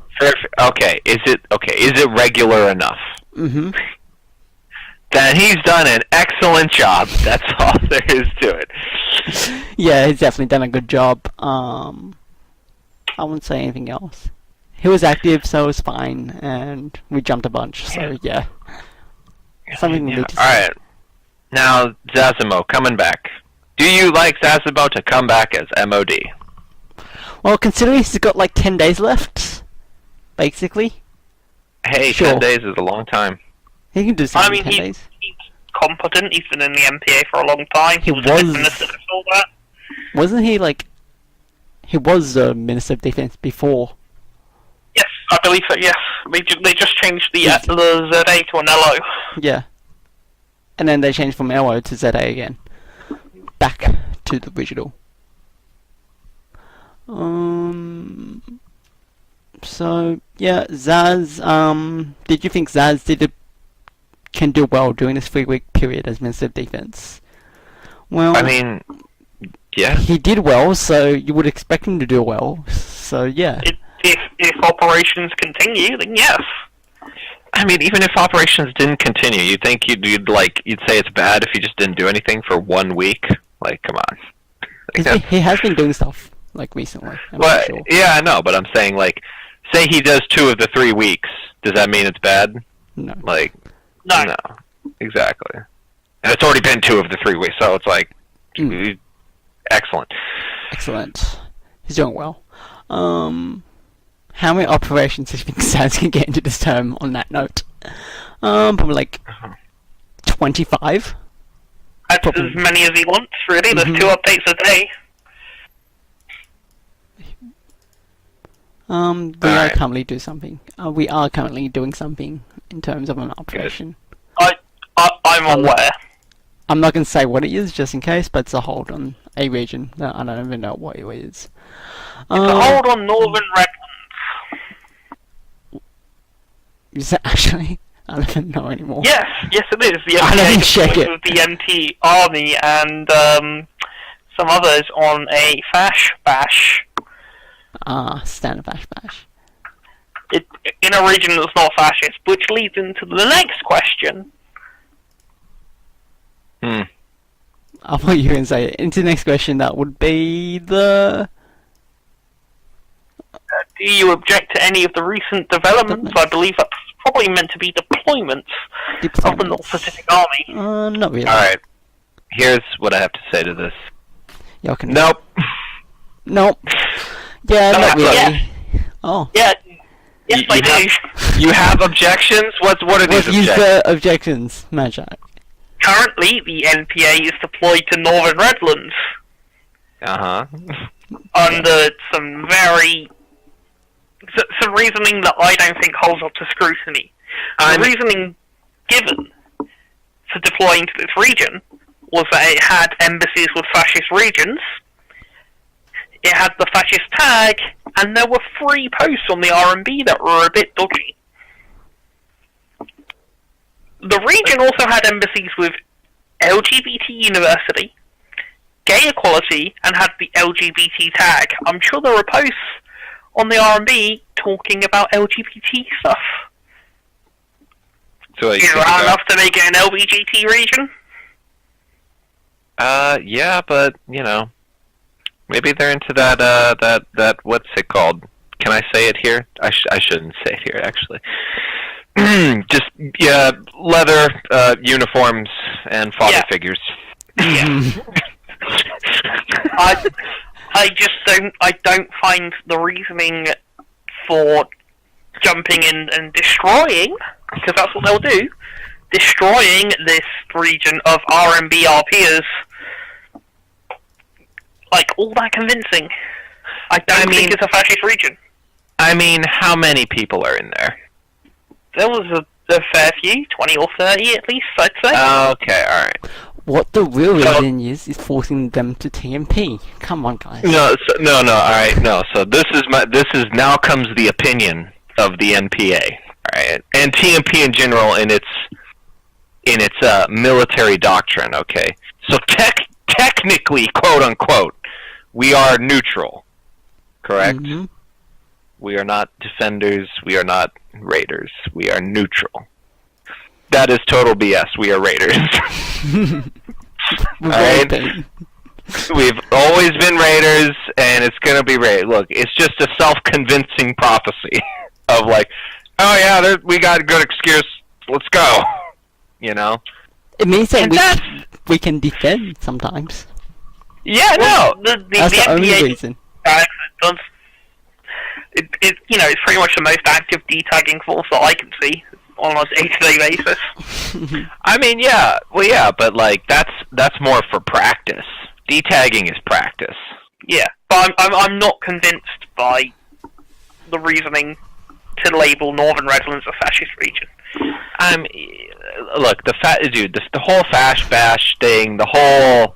Okay, is it regular enough? Then he's done an excellent job. That's all there is to it. Yeah, he's definitely done a good job. I wouldn't say anything else. He was active, so it was fine, and we jumped a bunch, so yeah. Something we need to say. Alright. Now, Zazimo, coming back. Do you like Zazimo to come back as MOD? Well, considering he's got like 10 days left, basically, Hey, Sure. 10 days is a long time. he can do I something mean, in 10 days. he's competent. He's been in the MPA for a long time. He was a was. good minister before that. Wasn't he like... He was Minister of Defense before. Yes, I believe so. Yes, they just changed the ZA to an LO. Yeah. And then they changed from LO to ZA again. Back to the original. So, yeah, Zaz, did you think Zaz can do well during this 3-week period as Minister of Defense? Well, I mean, Yeah. He did well, so you would expect him to do well. So yeah. If operations continue, then yes. I mean, even if operations didn't continue, you think you'd say it's bad if he just didn't do anything for 1 week? Like, come on. Like, He has been doing stuff like recently. well, Sure. yeah, I know, but I'm saying, like, say he does 2 of the 3 weeks. Does that mean it's bad? No. Like, No. Exactly. And it's already been 2 of the 3 weeks, so it's like, excellent. Excellent. He's doing well. How many operations do you think Sans can get into this term on that note? Probably like 25. That's as many as he wants, really. There's 2 updates a day. We are currently doing something in terms of an operation. I'm aware. I'm not going to say what it is, just in case, but it's a hold on a region. I don't even know what it is. It's a hold on Northern Redlands. Is it actually? I don't even know anymore. Yes, it is. The I didn't MPA check deploys it. with the MT Army and some others on a Fash Bash. Standard bash. In a region that's not fascist, which leads into the next question. I thought you were going to say it. Into the next question, that would be the... Do you object to any of the recent developments? I believe that's probably meant to be deployments of the North Pacific Army. Not really. Alright. Here's what I have to say to this. Yalkan. Nope. Nope. Yeah, not really. Yeah. Oh. Yeah. Yes, I do. You have objections? What are these Use objections? the objections, MadJack. Currently, the NPA is deployed to Northern Redlands Uh-huh. under some reasoning that I don't think holds up to scrutiny. The reasoning given for deploying to this region was that it had embassies with fascist regions, it had the fascist tag, and there were 3 posts on the RMB that were a bit dodgy. The region also had embassies with LGBT University, gay equality, and had the LGBT tag. I'm sure there were posts on the RMB talking about LGBT stuff. So Is that enough to make it an LGBT region? Yeah, but, maybe they're into that, what's it called? Can I say it here? I shouldn't say it here, actually. Just, leather, uniforms, and father figures. Yeah. I don't find the reasoning for jumping in and destroying, because that's what they'll do, destroying this region of RMB RPers, all that convincing. I think it's a fascist region. I mean, how many people are in there? There was a fair few, 20 or 30 at least, I'd say. Okay, alright. What the real reason is forcing them to TMP. Come on, guys. No, alright, no. So this is now comes the opinion of the NPA, alright? And TMP in general in its military doctrine, okay? So technically, quote unquote, we are neutral, correct? Mm-hmm. We are not defenders, we are not raiders, we are neutral. That is total BS, we are raiders. Alright? We've always been raiders, and it's gonna be raid. Look, it's just a self-convincing prophecy of oh yeah, we got a good excuse, let's go. It means that we can defend sometimes. Yeah, no. That's the only reason. It's pretty much the most active detagging force that I can see on a day-to-day basis. I mean, yeah, but that's more for practice. Detagging is practice. Yeah, but I'm not convinced by the reasoning to label Northern Redlands a fascist region. Look, the whole Fash Bash thing, the whole,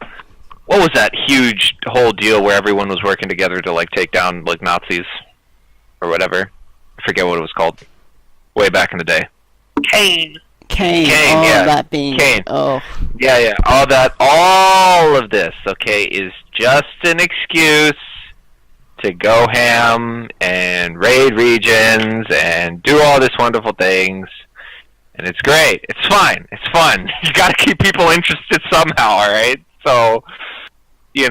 what was that huge whole deal where everyone was working together to take down Nazis or whatever? I forget what it was called. Way back in the day. Kane. Kane. Kane, Oh, yeah. that being. Kane. Oh. Yeah. All of this, okay, is just an excuse to go ham and raid regions and do all this wonderful things. And it's great. It's fine. It's fun. You got to keep people interested somehow, all right? So, you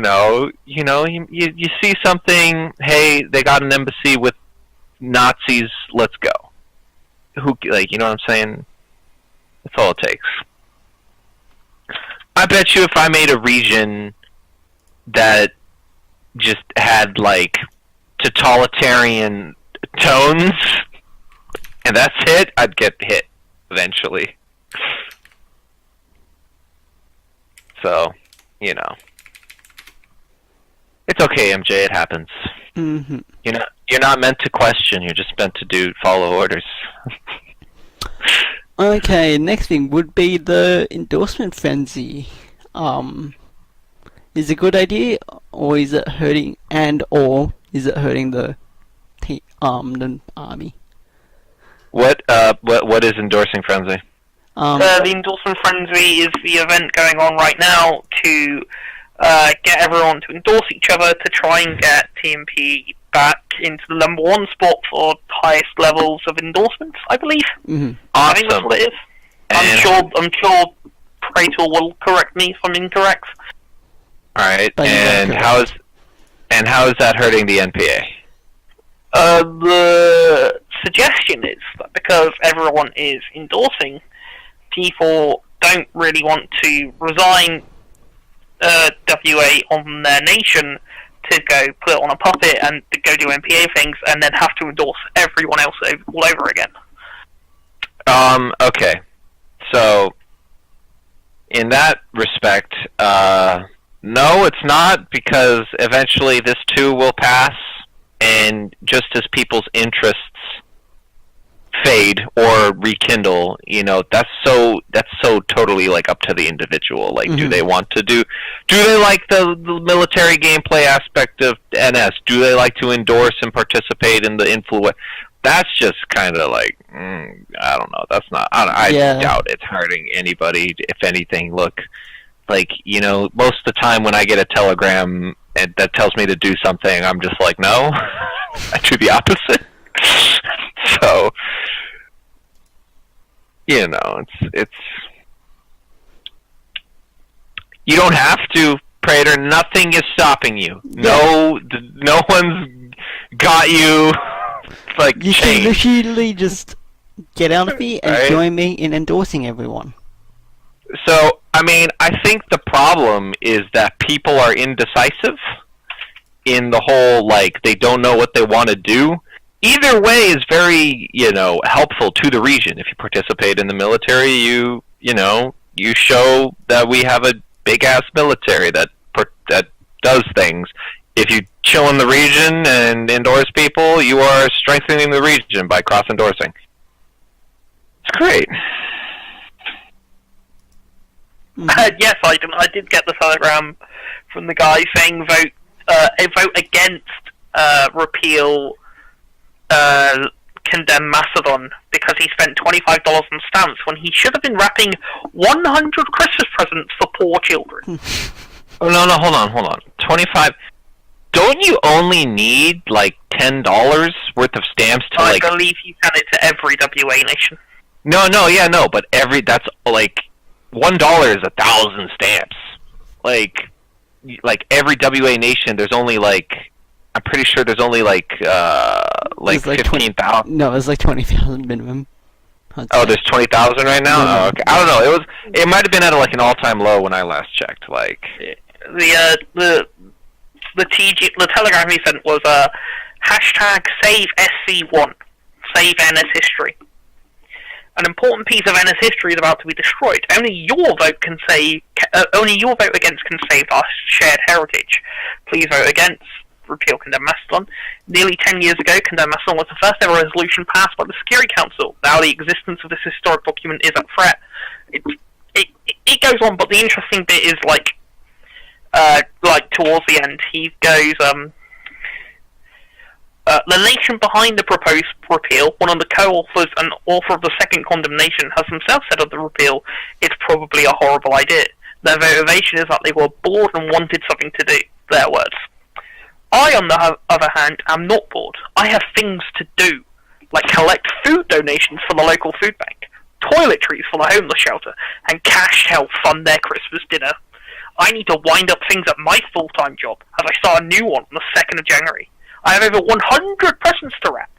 see something. Hey, they got an embassy with Nazis. Let's go. You know what I'm saying? That's all it takes. I bet you if I made a region that just had totalitarian tones, and that's it, I'd get hit eventually. So, it's okay, MJ. It happens. Mm-hmm. You're not meant to question. You're just meant to follow orders. Okay, next thing would be the Endorsement Frenzy. Is it a good idea, or is it hurting, or is it hurting the army? What is Endorsing Frenzy? The Endorsement Frenzy is the event going on right now to get everyone to endorse each other to try and get TMP back into the #1 spot for highest levels of endorsements, I believe. Mm-hmm. Awesome. I think that's what it is. I'm sure Praetor will correct me if I'm incorrect. Alright, and how is that hurting the NPA? The suggestion is that because everyone is endorsing, people don't really want to resign WA on their nation to go put it on a puppet and to go do NPA things and then have to endorse everyone else all over again. Okay. So, in that respect, no, it's not, because eventually this too will pass, and just as people's interests fade or rekindle, that's so totally up to the individual. Do they want to do they like the military gameplay aspect of NS? Do they like to endorse and participate in the influence? That's just kind of I don't know. That's not. I doubt it's hurting anybody. If anything, look, most of the time when I get a telegram that tells me to do something, I'm just like, no, I do the opposite. So, it's you don't have to, Praetor. Nothing is stopping you. No one's got you. You can literally just get out of here and join me in endorsing everyone. So, I think the problem is that people are indecisive in the whole, they don't know what they want to do. Either way is very, helpful to the region. If you participate in the military, you show that we have a big-ass military that does things. If you chill in the region and endorse people, you are strengthening the region by cross-endorsing. It's great. Yes, I did get the telegram from the guy saying vote against repeal condemn Macedon because he spent $25 on stamps when he should have been wrapping 100 Christmas presents for poor children. Oh no, hold on. 25. Don't you only need $10 worth of stamps to I believe you can it to every WA nation. No, but that's $1 is 1,000 stamps. Every WA nation, there's only I'm pretty sure there's only 15,000. No, it's 20,000 minimum. Oh, there's 20,000 right now. Oh, okay. I don't know. It might have been at an all-time low when I last checked. The telegram he sent was hashtag save SC1, save NS history. An important piece of NS history is about to be destroyed. Only your vote against can save our shared heritage. Please vote against. Repeal Condemn Macedon. Nearly 10 years ago, Condemn Macedon was the first ever resolution passed by the Security Council. Now the existence of this historic document is at threat. It goes on, but the interesting bit is towards the end, he goes, The nation behind the proposed repeal, one of the co-authors and author of the second condemnation, has themselves said of the repeal, it's probably a horrible idea. Their motivation is that they were bored and wanted something to do. Their words. I, on the other hand, am not bored. I have things to do, like collect food donations for the local food bank, toiletries for the homeless shelter, and cash to help fund their Christmas dinner. I need to wind up things at my full-time job, as I start a new one on the 2nd of January. I have over 100 presents to wrap,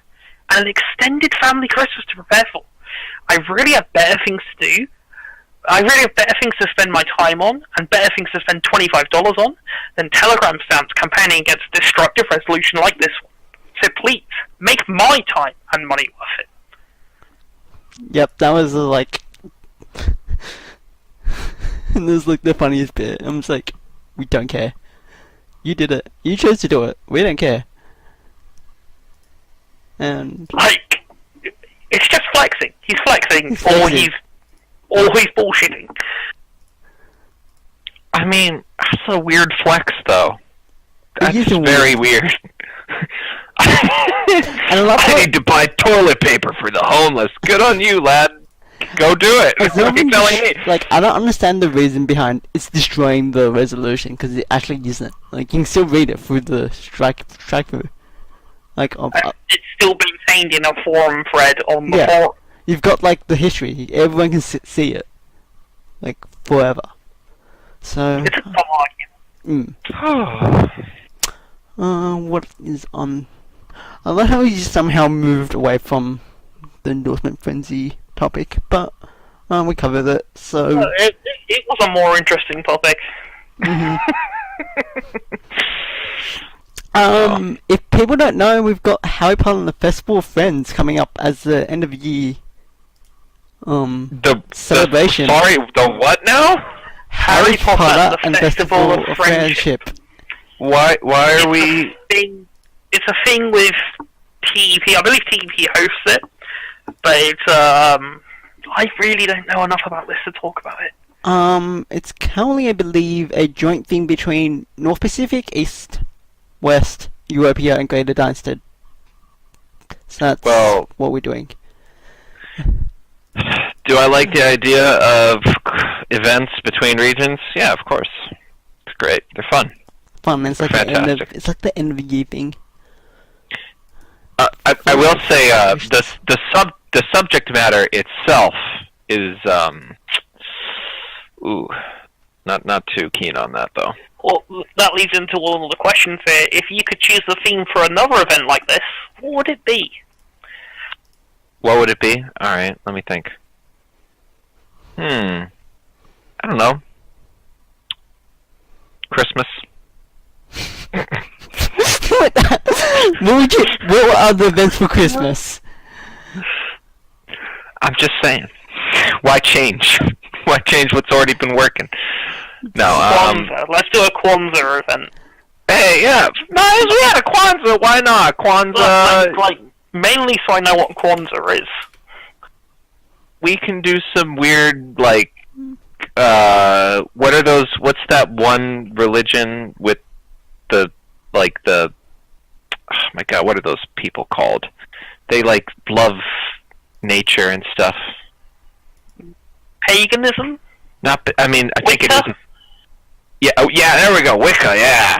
and an extended family Christmas to prepare for. I really have better things to do. I really have better things to spend my time on, and better things to spend $25 on, than telegram stamps campaigning against a destructive resolution like this one. So please, make my time and money worth it. Yep, that was like... and this was like the funniest bit. I'm just like, we don't care. You did it. You chose to do it. We don't care. And... like, it's just flexing. He's flexing, or he's bullshitting. I mean, that's a weird flex, though. That's It is a very weird. I need to buy toilet paper for the homeless. Good on you, lad. Go do it. It's What are you telling me? Like, I don't understand the reason behind it's destroying the resolution, because it actually isn't. Like, you can still read it through the strike through. Like, It's still being maintained in a forum thread on the forum. You've got, like, the history. Everyone can see it. Like, forever. So... It's a dumb argument. what is on... I love how he somehow moved away from the Endorsement Frenzy topic, but we covered it, so... It was a more interesting topic. If people don't know, we've got Harry Potter and the Festival of Friends coming up as the end of the year celebration. The what now? Harry Potter and the Festival of Friendship. Why are we... It's a thing with TEP. I believe TEP hosts it, but it's I really don't know enough about this to talk about it. It's currently, I believe, a joint thing between North Pacific, East, West, Europea, and Greater Dynasty. So that's what we're doing. Do I like the idea of events between regions? Yeah, of course. It's great. They're fun. It's like the end of the year thing. I will say the subject matter itself is not too keen on that though. Well, that leads into one of the questions here. If you could choose the theme for another event like this, what would it be? What would it be? All right, let me think. I don't know. Christmas. What are the events for Christmas? I'm just saying. Why change? Why change what's already been working? No, Kwanzaa. Let's do a Kwanzaa event. Hey, yeah. No, we had a Kwanzaa. Why not? Kwanzaa... Like, mainly so I know what Kwanzaa is. We can do some weird, like... what are those... What's that one religion with the... Like, the... Oh my god, what are those people called? They, like, love nature and stuff. Paganism? Not... I mean, I think it Wicca? isn't... Yeah, oh, yeah, there we go. Wicca, yeah.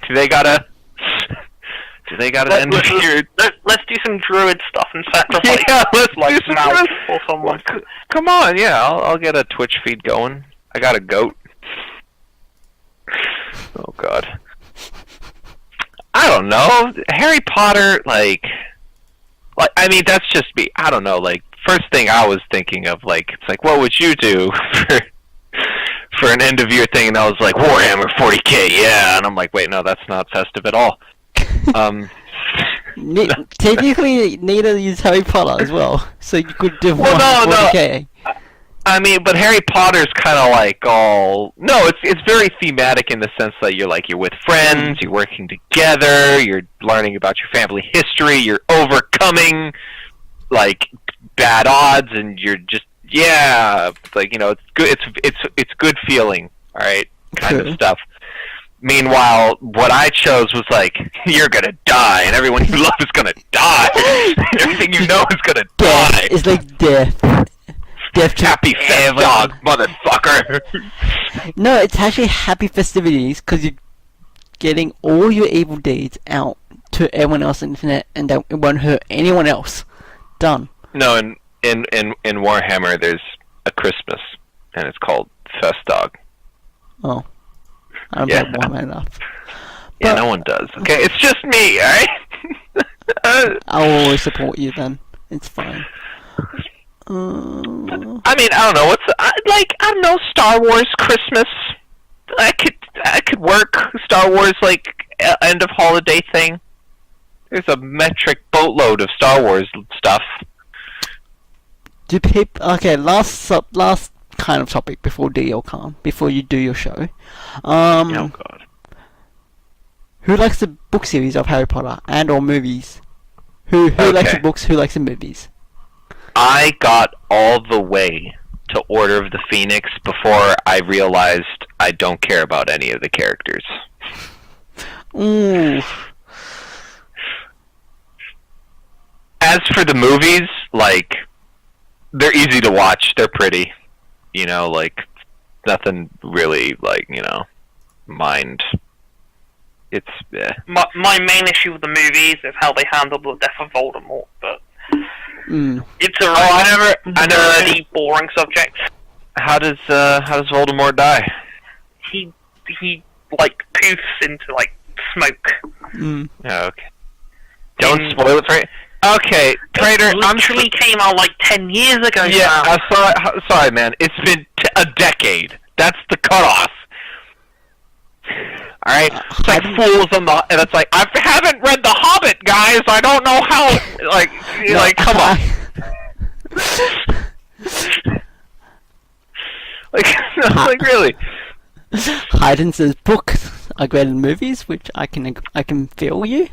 Do they got an end of year? Let's do some druid stuff and sacrifice. Yeah, let's like do some mouth druid. or someone. Come on, yeah, I'll get a Twitch feed going. I got a goat. Oh god. I don't know. Harry Potter, like I mean, that's just me. I don't know. Like, first thing I was thinking of, like, it's like, what would you do for an end of year thing? And I was like, Warhammer 40k, yeah. And I'm like, wait, no, that's not festive at all. Technically, neither is Harry Potter as well, so you could do Well, no. 40k. I mean, but Harry Potter's kind of like all... No, it's very thematic in the sense that you're with friends, you're working together, you're learning about your family history, you're overcoming, like, bad odds, and you're just... Yeah, like, you know, it's good. It's good feeling, all right, kind of stuff. Meanwhile, what I chose was like, you're gonna die, and everyone you love is gonna die. Everything you know is gonna die. It's like death. Death to Happy fest dog, motherfucker. No, it's actually happy festivities because you're getting all your evil deeds out to everyone else on the internet, and that it won't hurt anyone else. Done. No, in Warhammer, there's a Christmas, and it's called Fest Dog. Oh. I don't Yeah. know Warhammer enough. Yeah, But- no one does. Okay, it's just me, alright? I'll always support you then. It's fine. I mean, I don't know. I don't know, Star Wars Christmas. I could work Star Wars like end of holiday thing. There's a metric boatload of Star Wars stuff. Do people... Okay, last kind of topic before Yalkan, before you do your show. Oh God. Who likes the book series of Harry Potter and or movies? Who likes the Okay. books? Who likes the movies? I got all the way to Order of the Phoenix before I realized I don't care about any of the characters. Ooh. As for the movies, like, they're easy to watch. They're pretty. You know, like, nothing really, like, you know, mind. It's, My main issue with the movies is how they handled the death of Voldemort, but it's a I never nerdy, boring subject. How does Voldemort die? He like poofs into like smoke. Oh, okay. Don't spoil it for me. Okay, Trader, It literally came out like 10 years ago. Yeah, now. sorry, man. It's been a decade. That's the cutoff. All right, it's like fools on the, and it's like I haven't read The Hobbit, guys. I don't know how. Like, come on. like really. Hayden says books are greater than movies, which I can feel you.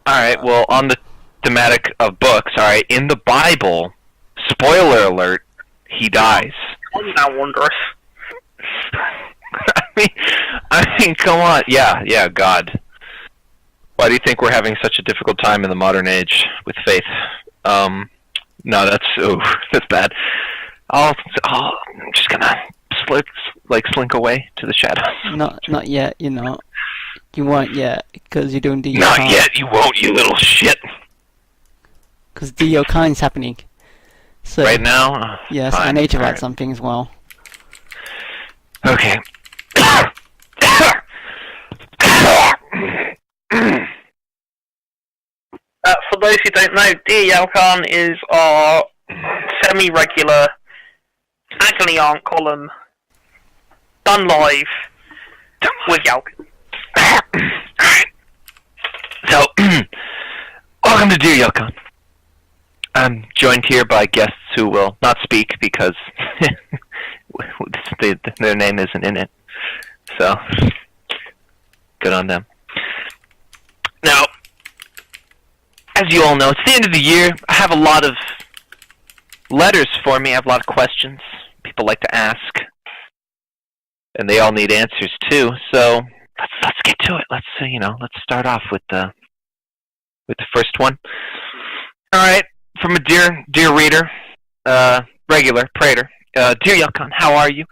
All right. Well, on the thematic of books, all right. In the Bible, spoiler alert, he dies. Isn't that wondrous? I mean, come on. Yeah, God. Why do you think we're having such a difficult time in the modern age with faith? No, that's bad. I'm just gonna slink away to the shadows. Not yet. You're not. You won't yet because you're doing DO. Not yet. You won't. You little shit. Because DO is happening. So Right now. yes, Fine. I need to write Alright. something as well. Okay. For those who don't know, Dear Yalkan is our semi-regular Agony Aunt column done live with Yalkan. So, welcome to Dear Yalkan. I'm joined here by guests who will not speak because their name isn't in it. So, good on them. Now, as you all know, it's the end of the year. I have a lot of letters for me. I have a lot of questions people like to ask, and they all need answers too. So let's get to it. Let's start off with the first one. All right, from a dear reader, regular prater. Dear Yalkan, how are you?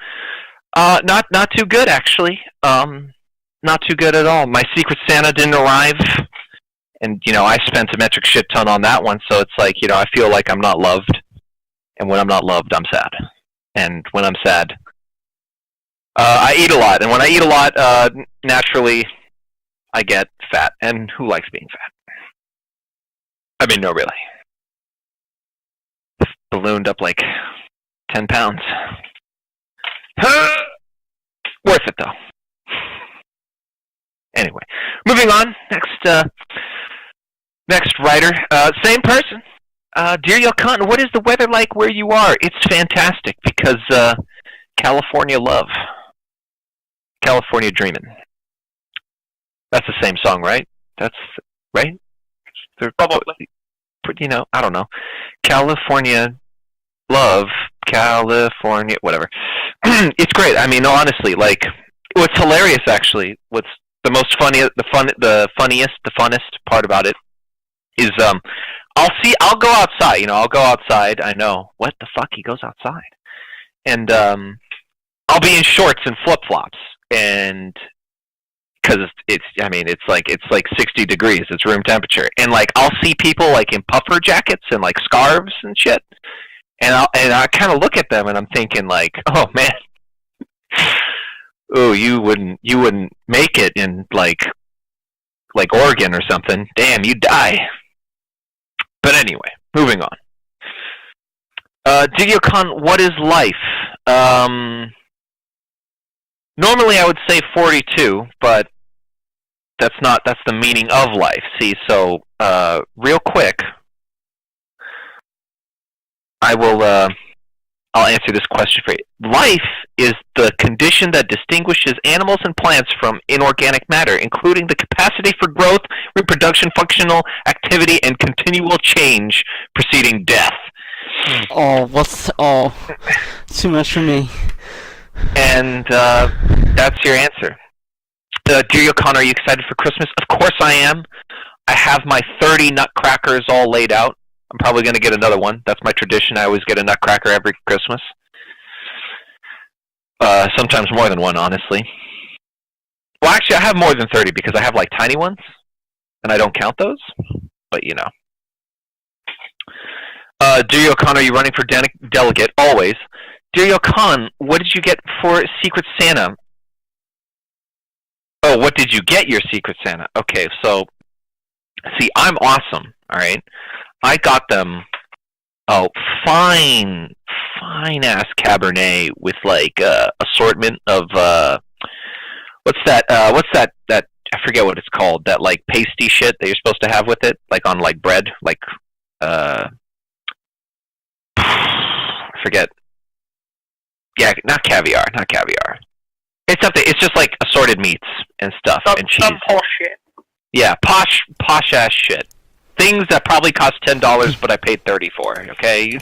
Not too good actually. Not too good at all. My Secret Santa didn't arrive. And, I spent a metric shit ton on that one, so it's like, I feel like I'm not loved. And when I'm not loved, I'm sad. And when I'm sad, I eat a lot. And when I eat a lot, naturally, I get fat. And who likes being fat? I mean, no, really. Ballooned up like 10 pounds. Worth it, though. Anyway, moving on. Next writer, same person. Dear Yalkan, what is the weather like where you are? It's fantastic because California love. California dreamin'. That's the same song, right? That's right? Probably. I don't know. California love, California, whatever. It's great. I mean, honestly, like what's hilarious actually, what's the most funnest part about it is I'll go outside, I'll go outside, I know, what the fuck, he goes outside. And I'll be in shorts and flip-flops, and because it's like 60 degrees, it's room temperature, and like I'll see people like in puffer jackets and like scarves and shit, and I kind of look at them and I'm thinking like, oh man, oh, you wouldn't make it in like Oregon or something, damn, you'd die. But anyway, moving on. Yalkan, what is life? Normally I would say 42, but that's the meaning of life. See, so real quick, I'll answer this question for you. Life is the condition that distinguishes animals and plants from inorganic matter, including the capacity for growth, reproduction, functional activity, and continual change preceding death. Too much for me. And that's your answer. Dear Yalkan, are you excited for Christmas? Of course I am. I have my 30 nutcrackers all laid out. I'm probably going to get another one. That's my tradition. I always get a nutcracker every Christmas. Sometimes more than one, honestly. Well, actually, I have more than 30 because I have like tiny ones, and I don't count those. But Dear Yalkan, are you running for delegate? Always. Dear Yalkan, what did you get for Secret Santa? Oh, what did you get your Secret Santa? Okay, so, see, I'm awesome, all right? I got them, fine-ass Cabernet with, like, assortment of, what's that, I forget what it's called, that, like, pasty shit that you're supposed to have with it, like, on, like, bread, like, I forget. Yeah, not caviar. It's something. It's just like assorted meats and stuff and cheese. Some posh shit. Yeah, posh ass shit. Things that probably cost $10, but I paid $30 for. Okay.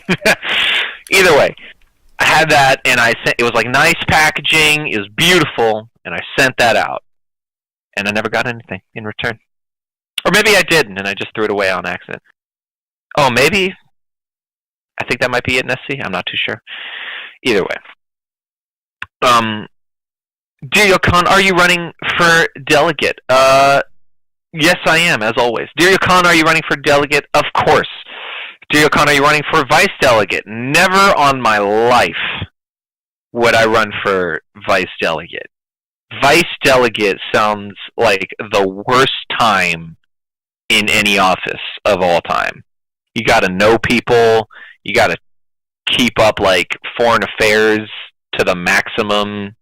Either way, I had that, and it was like nice packaging. It was beautiful, and I sent that out, and I never got anything in return. Or maybe I didn't, and I just threw it away on accident. Oh, maybe. I think that might be it, Nessie. I'm not too sure. Either way. Dear Yalkan, are you running for delegate? Yes, I am, as always. Dear Yalkan, are you running for delegate? Of course. Dear Yalkan, are you running for vice delegate? Never on my life would I run for vice delegate. Vice delegate sounds like the worst time in any office of all time. You gotta know people, you gotta keep up like foreign affairs to the maximum.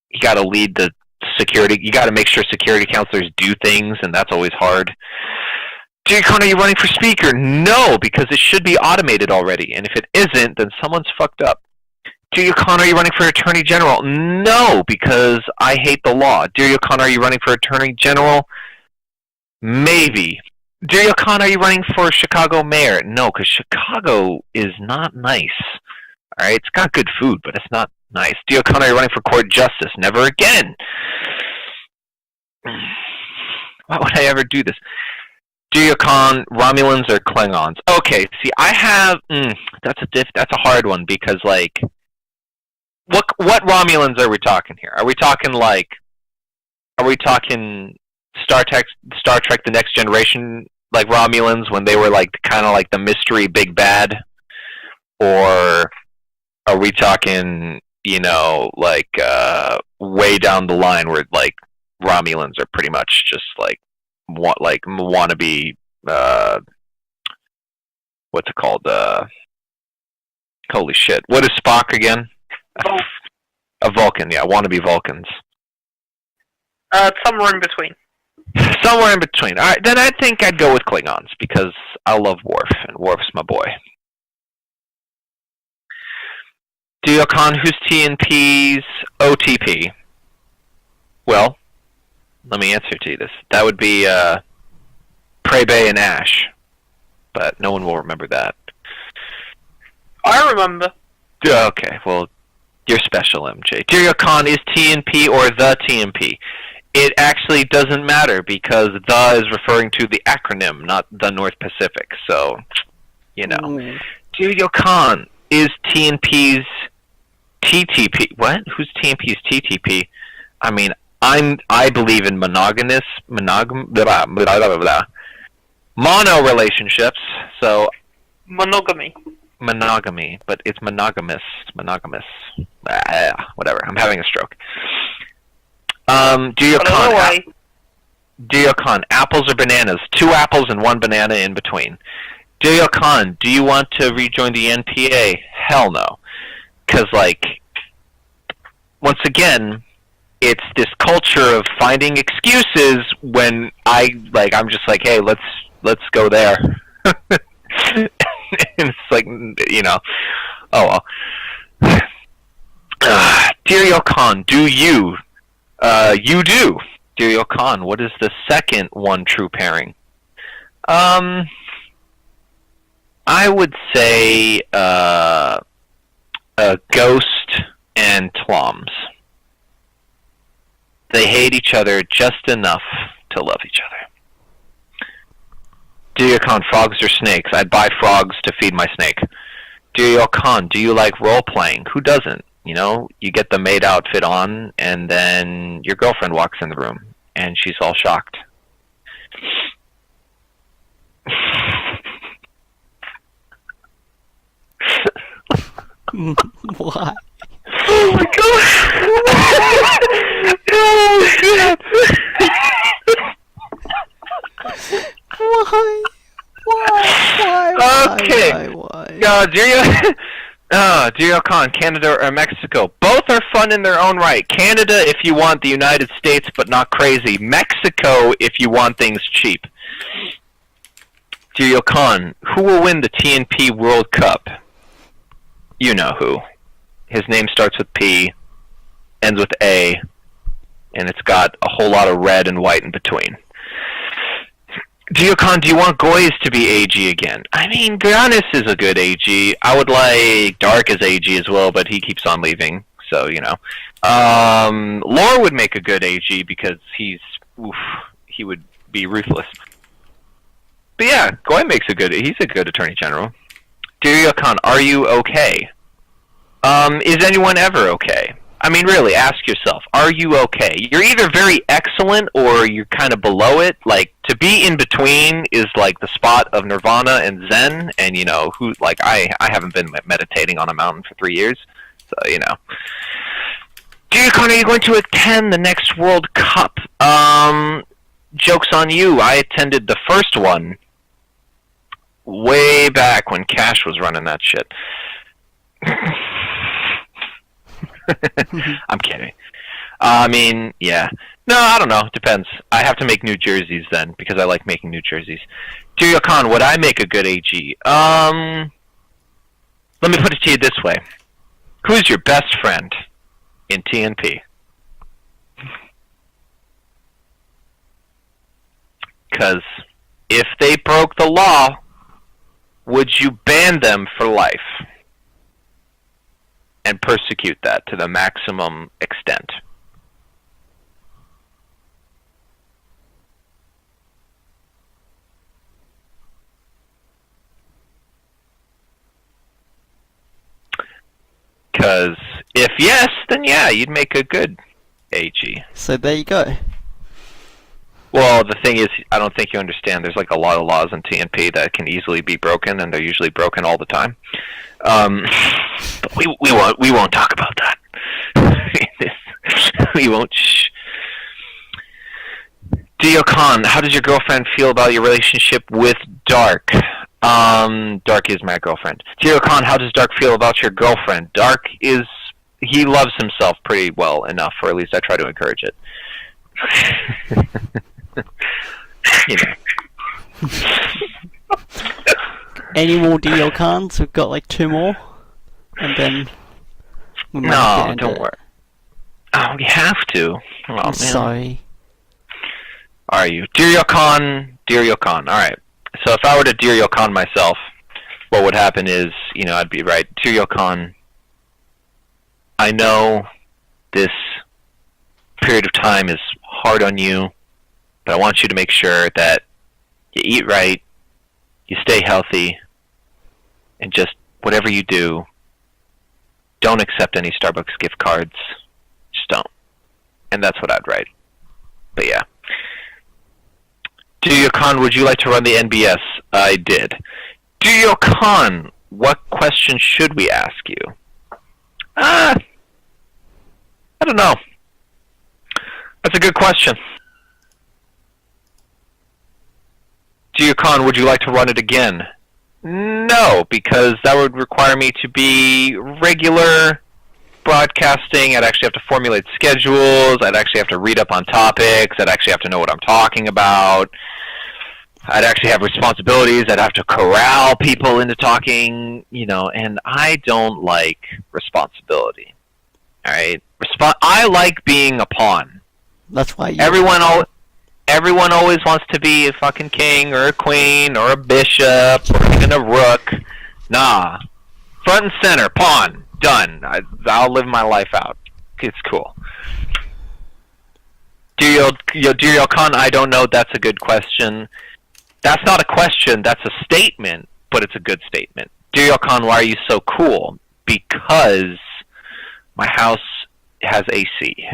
You got to lead the security. You got to make sure security counselors do things, and that's always hard. Dear Yalkan, are you running for speaker? No, because it should be automated already, and if it isn't, then someone's fucked up. Dear Yalkan, are you running for attorney general? No, because I hate the law. Dear Yalkan, are you running for attorney general? Maybe. Dear Yalkan, are you running for Chicago mayor? No, because Chicago is not nice. All right, it's got good food, but it's not nice. Dear Yalkan, are you running for court justice? Never again. Why would I ever do this? Dear Yalkan, Romulans or Klingons? Okay, see, I have. That's a hard one because, like, what Romulans are we talking here? Are we talking Star Trek: The Next Generation, like Romulans when they were like kind of like the mystery big bad, or are we talking, like way down the line where like Romulans are pretty much just like wannabe? What's it called? Holy shit! What is Spock again? A Vulcan, yeah, wannabe Vulcans. Somewhere in between. Somewhere in between. All right, then I think I'd go with Klingons because I love Worf, and Worf's my boy. Dear Yalkan, who's TNP's OTP? Well, let me answer to you this. That would be Prey Bay and Ash, but no one will remember that. I remember. Okay, well, You're special, MJ. Dear Yalkan, is TNP or the TNP? It actually doesn't matter because the is referring to the acronym, not the North Pacific. So, you know. Ooh. Dear Yalkan, is TNP's TTP? What? Who's TNP's TTP? I mean, I believe in mono relationships. So Monogamy. monogamy, but it's monogamous. Whatever. I'm having a stroke. Do you con apples or bananas? 2 apples and 1 banana in between. Do you con? Do you want to rejoin the NPA? Hell no. Because once again, it's this culture of finding excuses when I'm just like, hey, let's go there. And it's like, oh well. Dear Yalkan, do you? You do. Dear Yalkan, what is the second one true pairing? I would say Ghost and Tloms. They hate each other just enough to love each other. Dear Yalkan, frogs or snakes? I'd buy frogs to feed my snake. Dear Yalkan, do you like role-playing? Who doesn't? You get the maid outfit on, and then your girlfriend walks in the room, and she's all shocked. What? Oh my god! Oh shit! Why? Okay. Why? Dear Yalkan, Canada or Mexico? Both are fun in their own right. Canada if you want the United States but not crazy. Mexico if you want things cheap. Dear Yalkan, who will win the TNP World Cup? You know who. His name starts with P, ends with A, and it's got a whole lot of red and white in between. Dear Yalkan, do you want Goyes to be AG again? I mean, Giannis is a good AG. I would like Dark as AG as well, but he keeps on leaving, so, Lore would make a good AG because he would be ruthless. But yeah, Goy he's a good Attorney General. Dear Yalkan, are you okay? Is anyone ever okay? I mean, really, ask yourself, are you okay? You're either very excellent or you're kind of below it. To be in between is the spot of Nirvana and Zen, and I haven't been meditating on a mountain for 3 years, so Dear Yalkan, are you going to attend the next World Cup? Joke's on you. I attended the first one way back when Cash was running that shit. I'm kidding. I mean, yeah. No, I don't know. Depends. I have to make new jerseys then, because I like making new jerseys. Dear Yalkan, would I make a good AG? Let me put it to you this way. Who's your best friend in TNP? Because if they broke the law, would you ban them for life? And persecute that to the maximum extent. Because if yes, then yeah, you'd make a good AG. So there you go. Well, the thing is, I don't think you understand. There's a lot of laws in TNP that can easily be broken, and they're usually broken all the time. But we won't talk about that. We won't. Shh. Dear Yalkan, how does your girlfriend feel about your relationship with Dark? Dark is my girlfriend. Dear Yalkan, how does Dark feel about your girlfriend? Dark he loves himself pretty well enough, or at least I try to encourage it. Any more Dear Yalkans? We've got 2 more, and then we might have to end don't it. worry. Oh, we have to. Oh, I'm man. sorry. Are you? Dear Yalkan. Alright. So if I were to Dear Yalkan myself, what would happen is, I'd be right. Dear Yalkan, I know this period of time is hard on you, but I want you to make sure that you eat right, you stay healthy, and just whatever you do, don't accept any Starbucks gift cards. Just don't. And that's what I'd write. But yeah. Yalkan, would you like to run the NBS? I did. Yalkan, what question should we ask you? I don't know. That's a good question. Yalkan, would you like to run it again? No, because that would require me to be regular broadcasting. I'd actually have to formulate schedules. I'd actually have to read up on topics. I'd actually have to know what I'm talking about. I'd actually have responsibilities. I'd have to corral people into talking, and I don't like responsibility. All right? I like being a pawn. That's why Everyone always wants to be a fucking king or a queen or a bishop or even a rook. Nah. Front and center, pawn. Done. I'll live my life out. It's cool. Yalkan, I don't know. That's a good question. That's not a question. That's a statement, but it's a good statement. Yalkan, why are you so cool? Because my house has AC.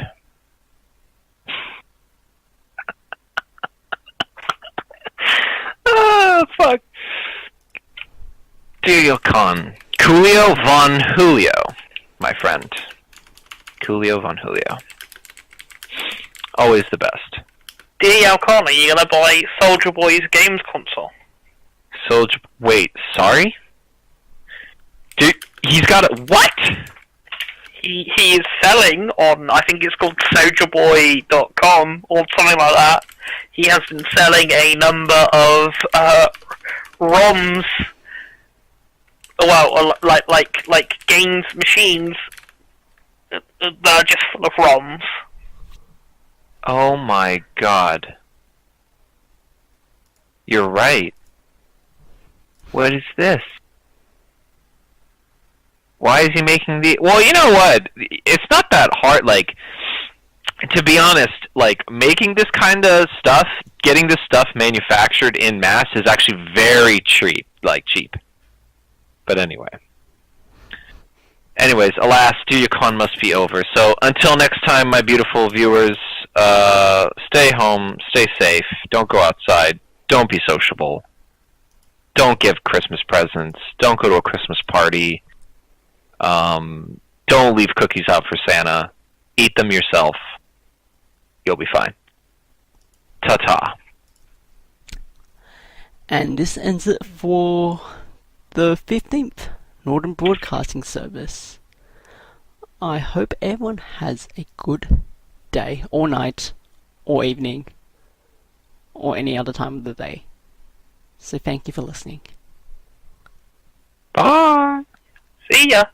Fuck. Yalkan. Coolio von Julio, my friend. Coolio von Julio. Always the best. Yalkan, are you gonna buy Soldier Boy's games console? Wait, sorry? He's got a... What? He is selling on, I think it's called soldierboy.com or something like that. He has been selling a number of ROMs, well, like games machines that are just full of ROMs. Oh my god. You're right. What is this? Why is he making the... Well, you know what? It's not that hard, to be honest, making this kind of stuff, getting this stuff manufactured in mass is actually very cheap. But anyway. Anyways, alas, Yalkan must be over. So, until next time, my beautiful viewers, stay home, stay safe, don't go outside, don't be sociable, don't give Christmas presents, don't go to a Christmas party, don't leave cookies out for Santa, eat them yourself, you'll be fine. Ta-ta. And this ends it for the 15th Northern Broadcasting Service. I hope everyone has a good day, or night, or evening, or any other time of the day. So thank you for listening. Bye! See ya!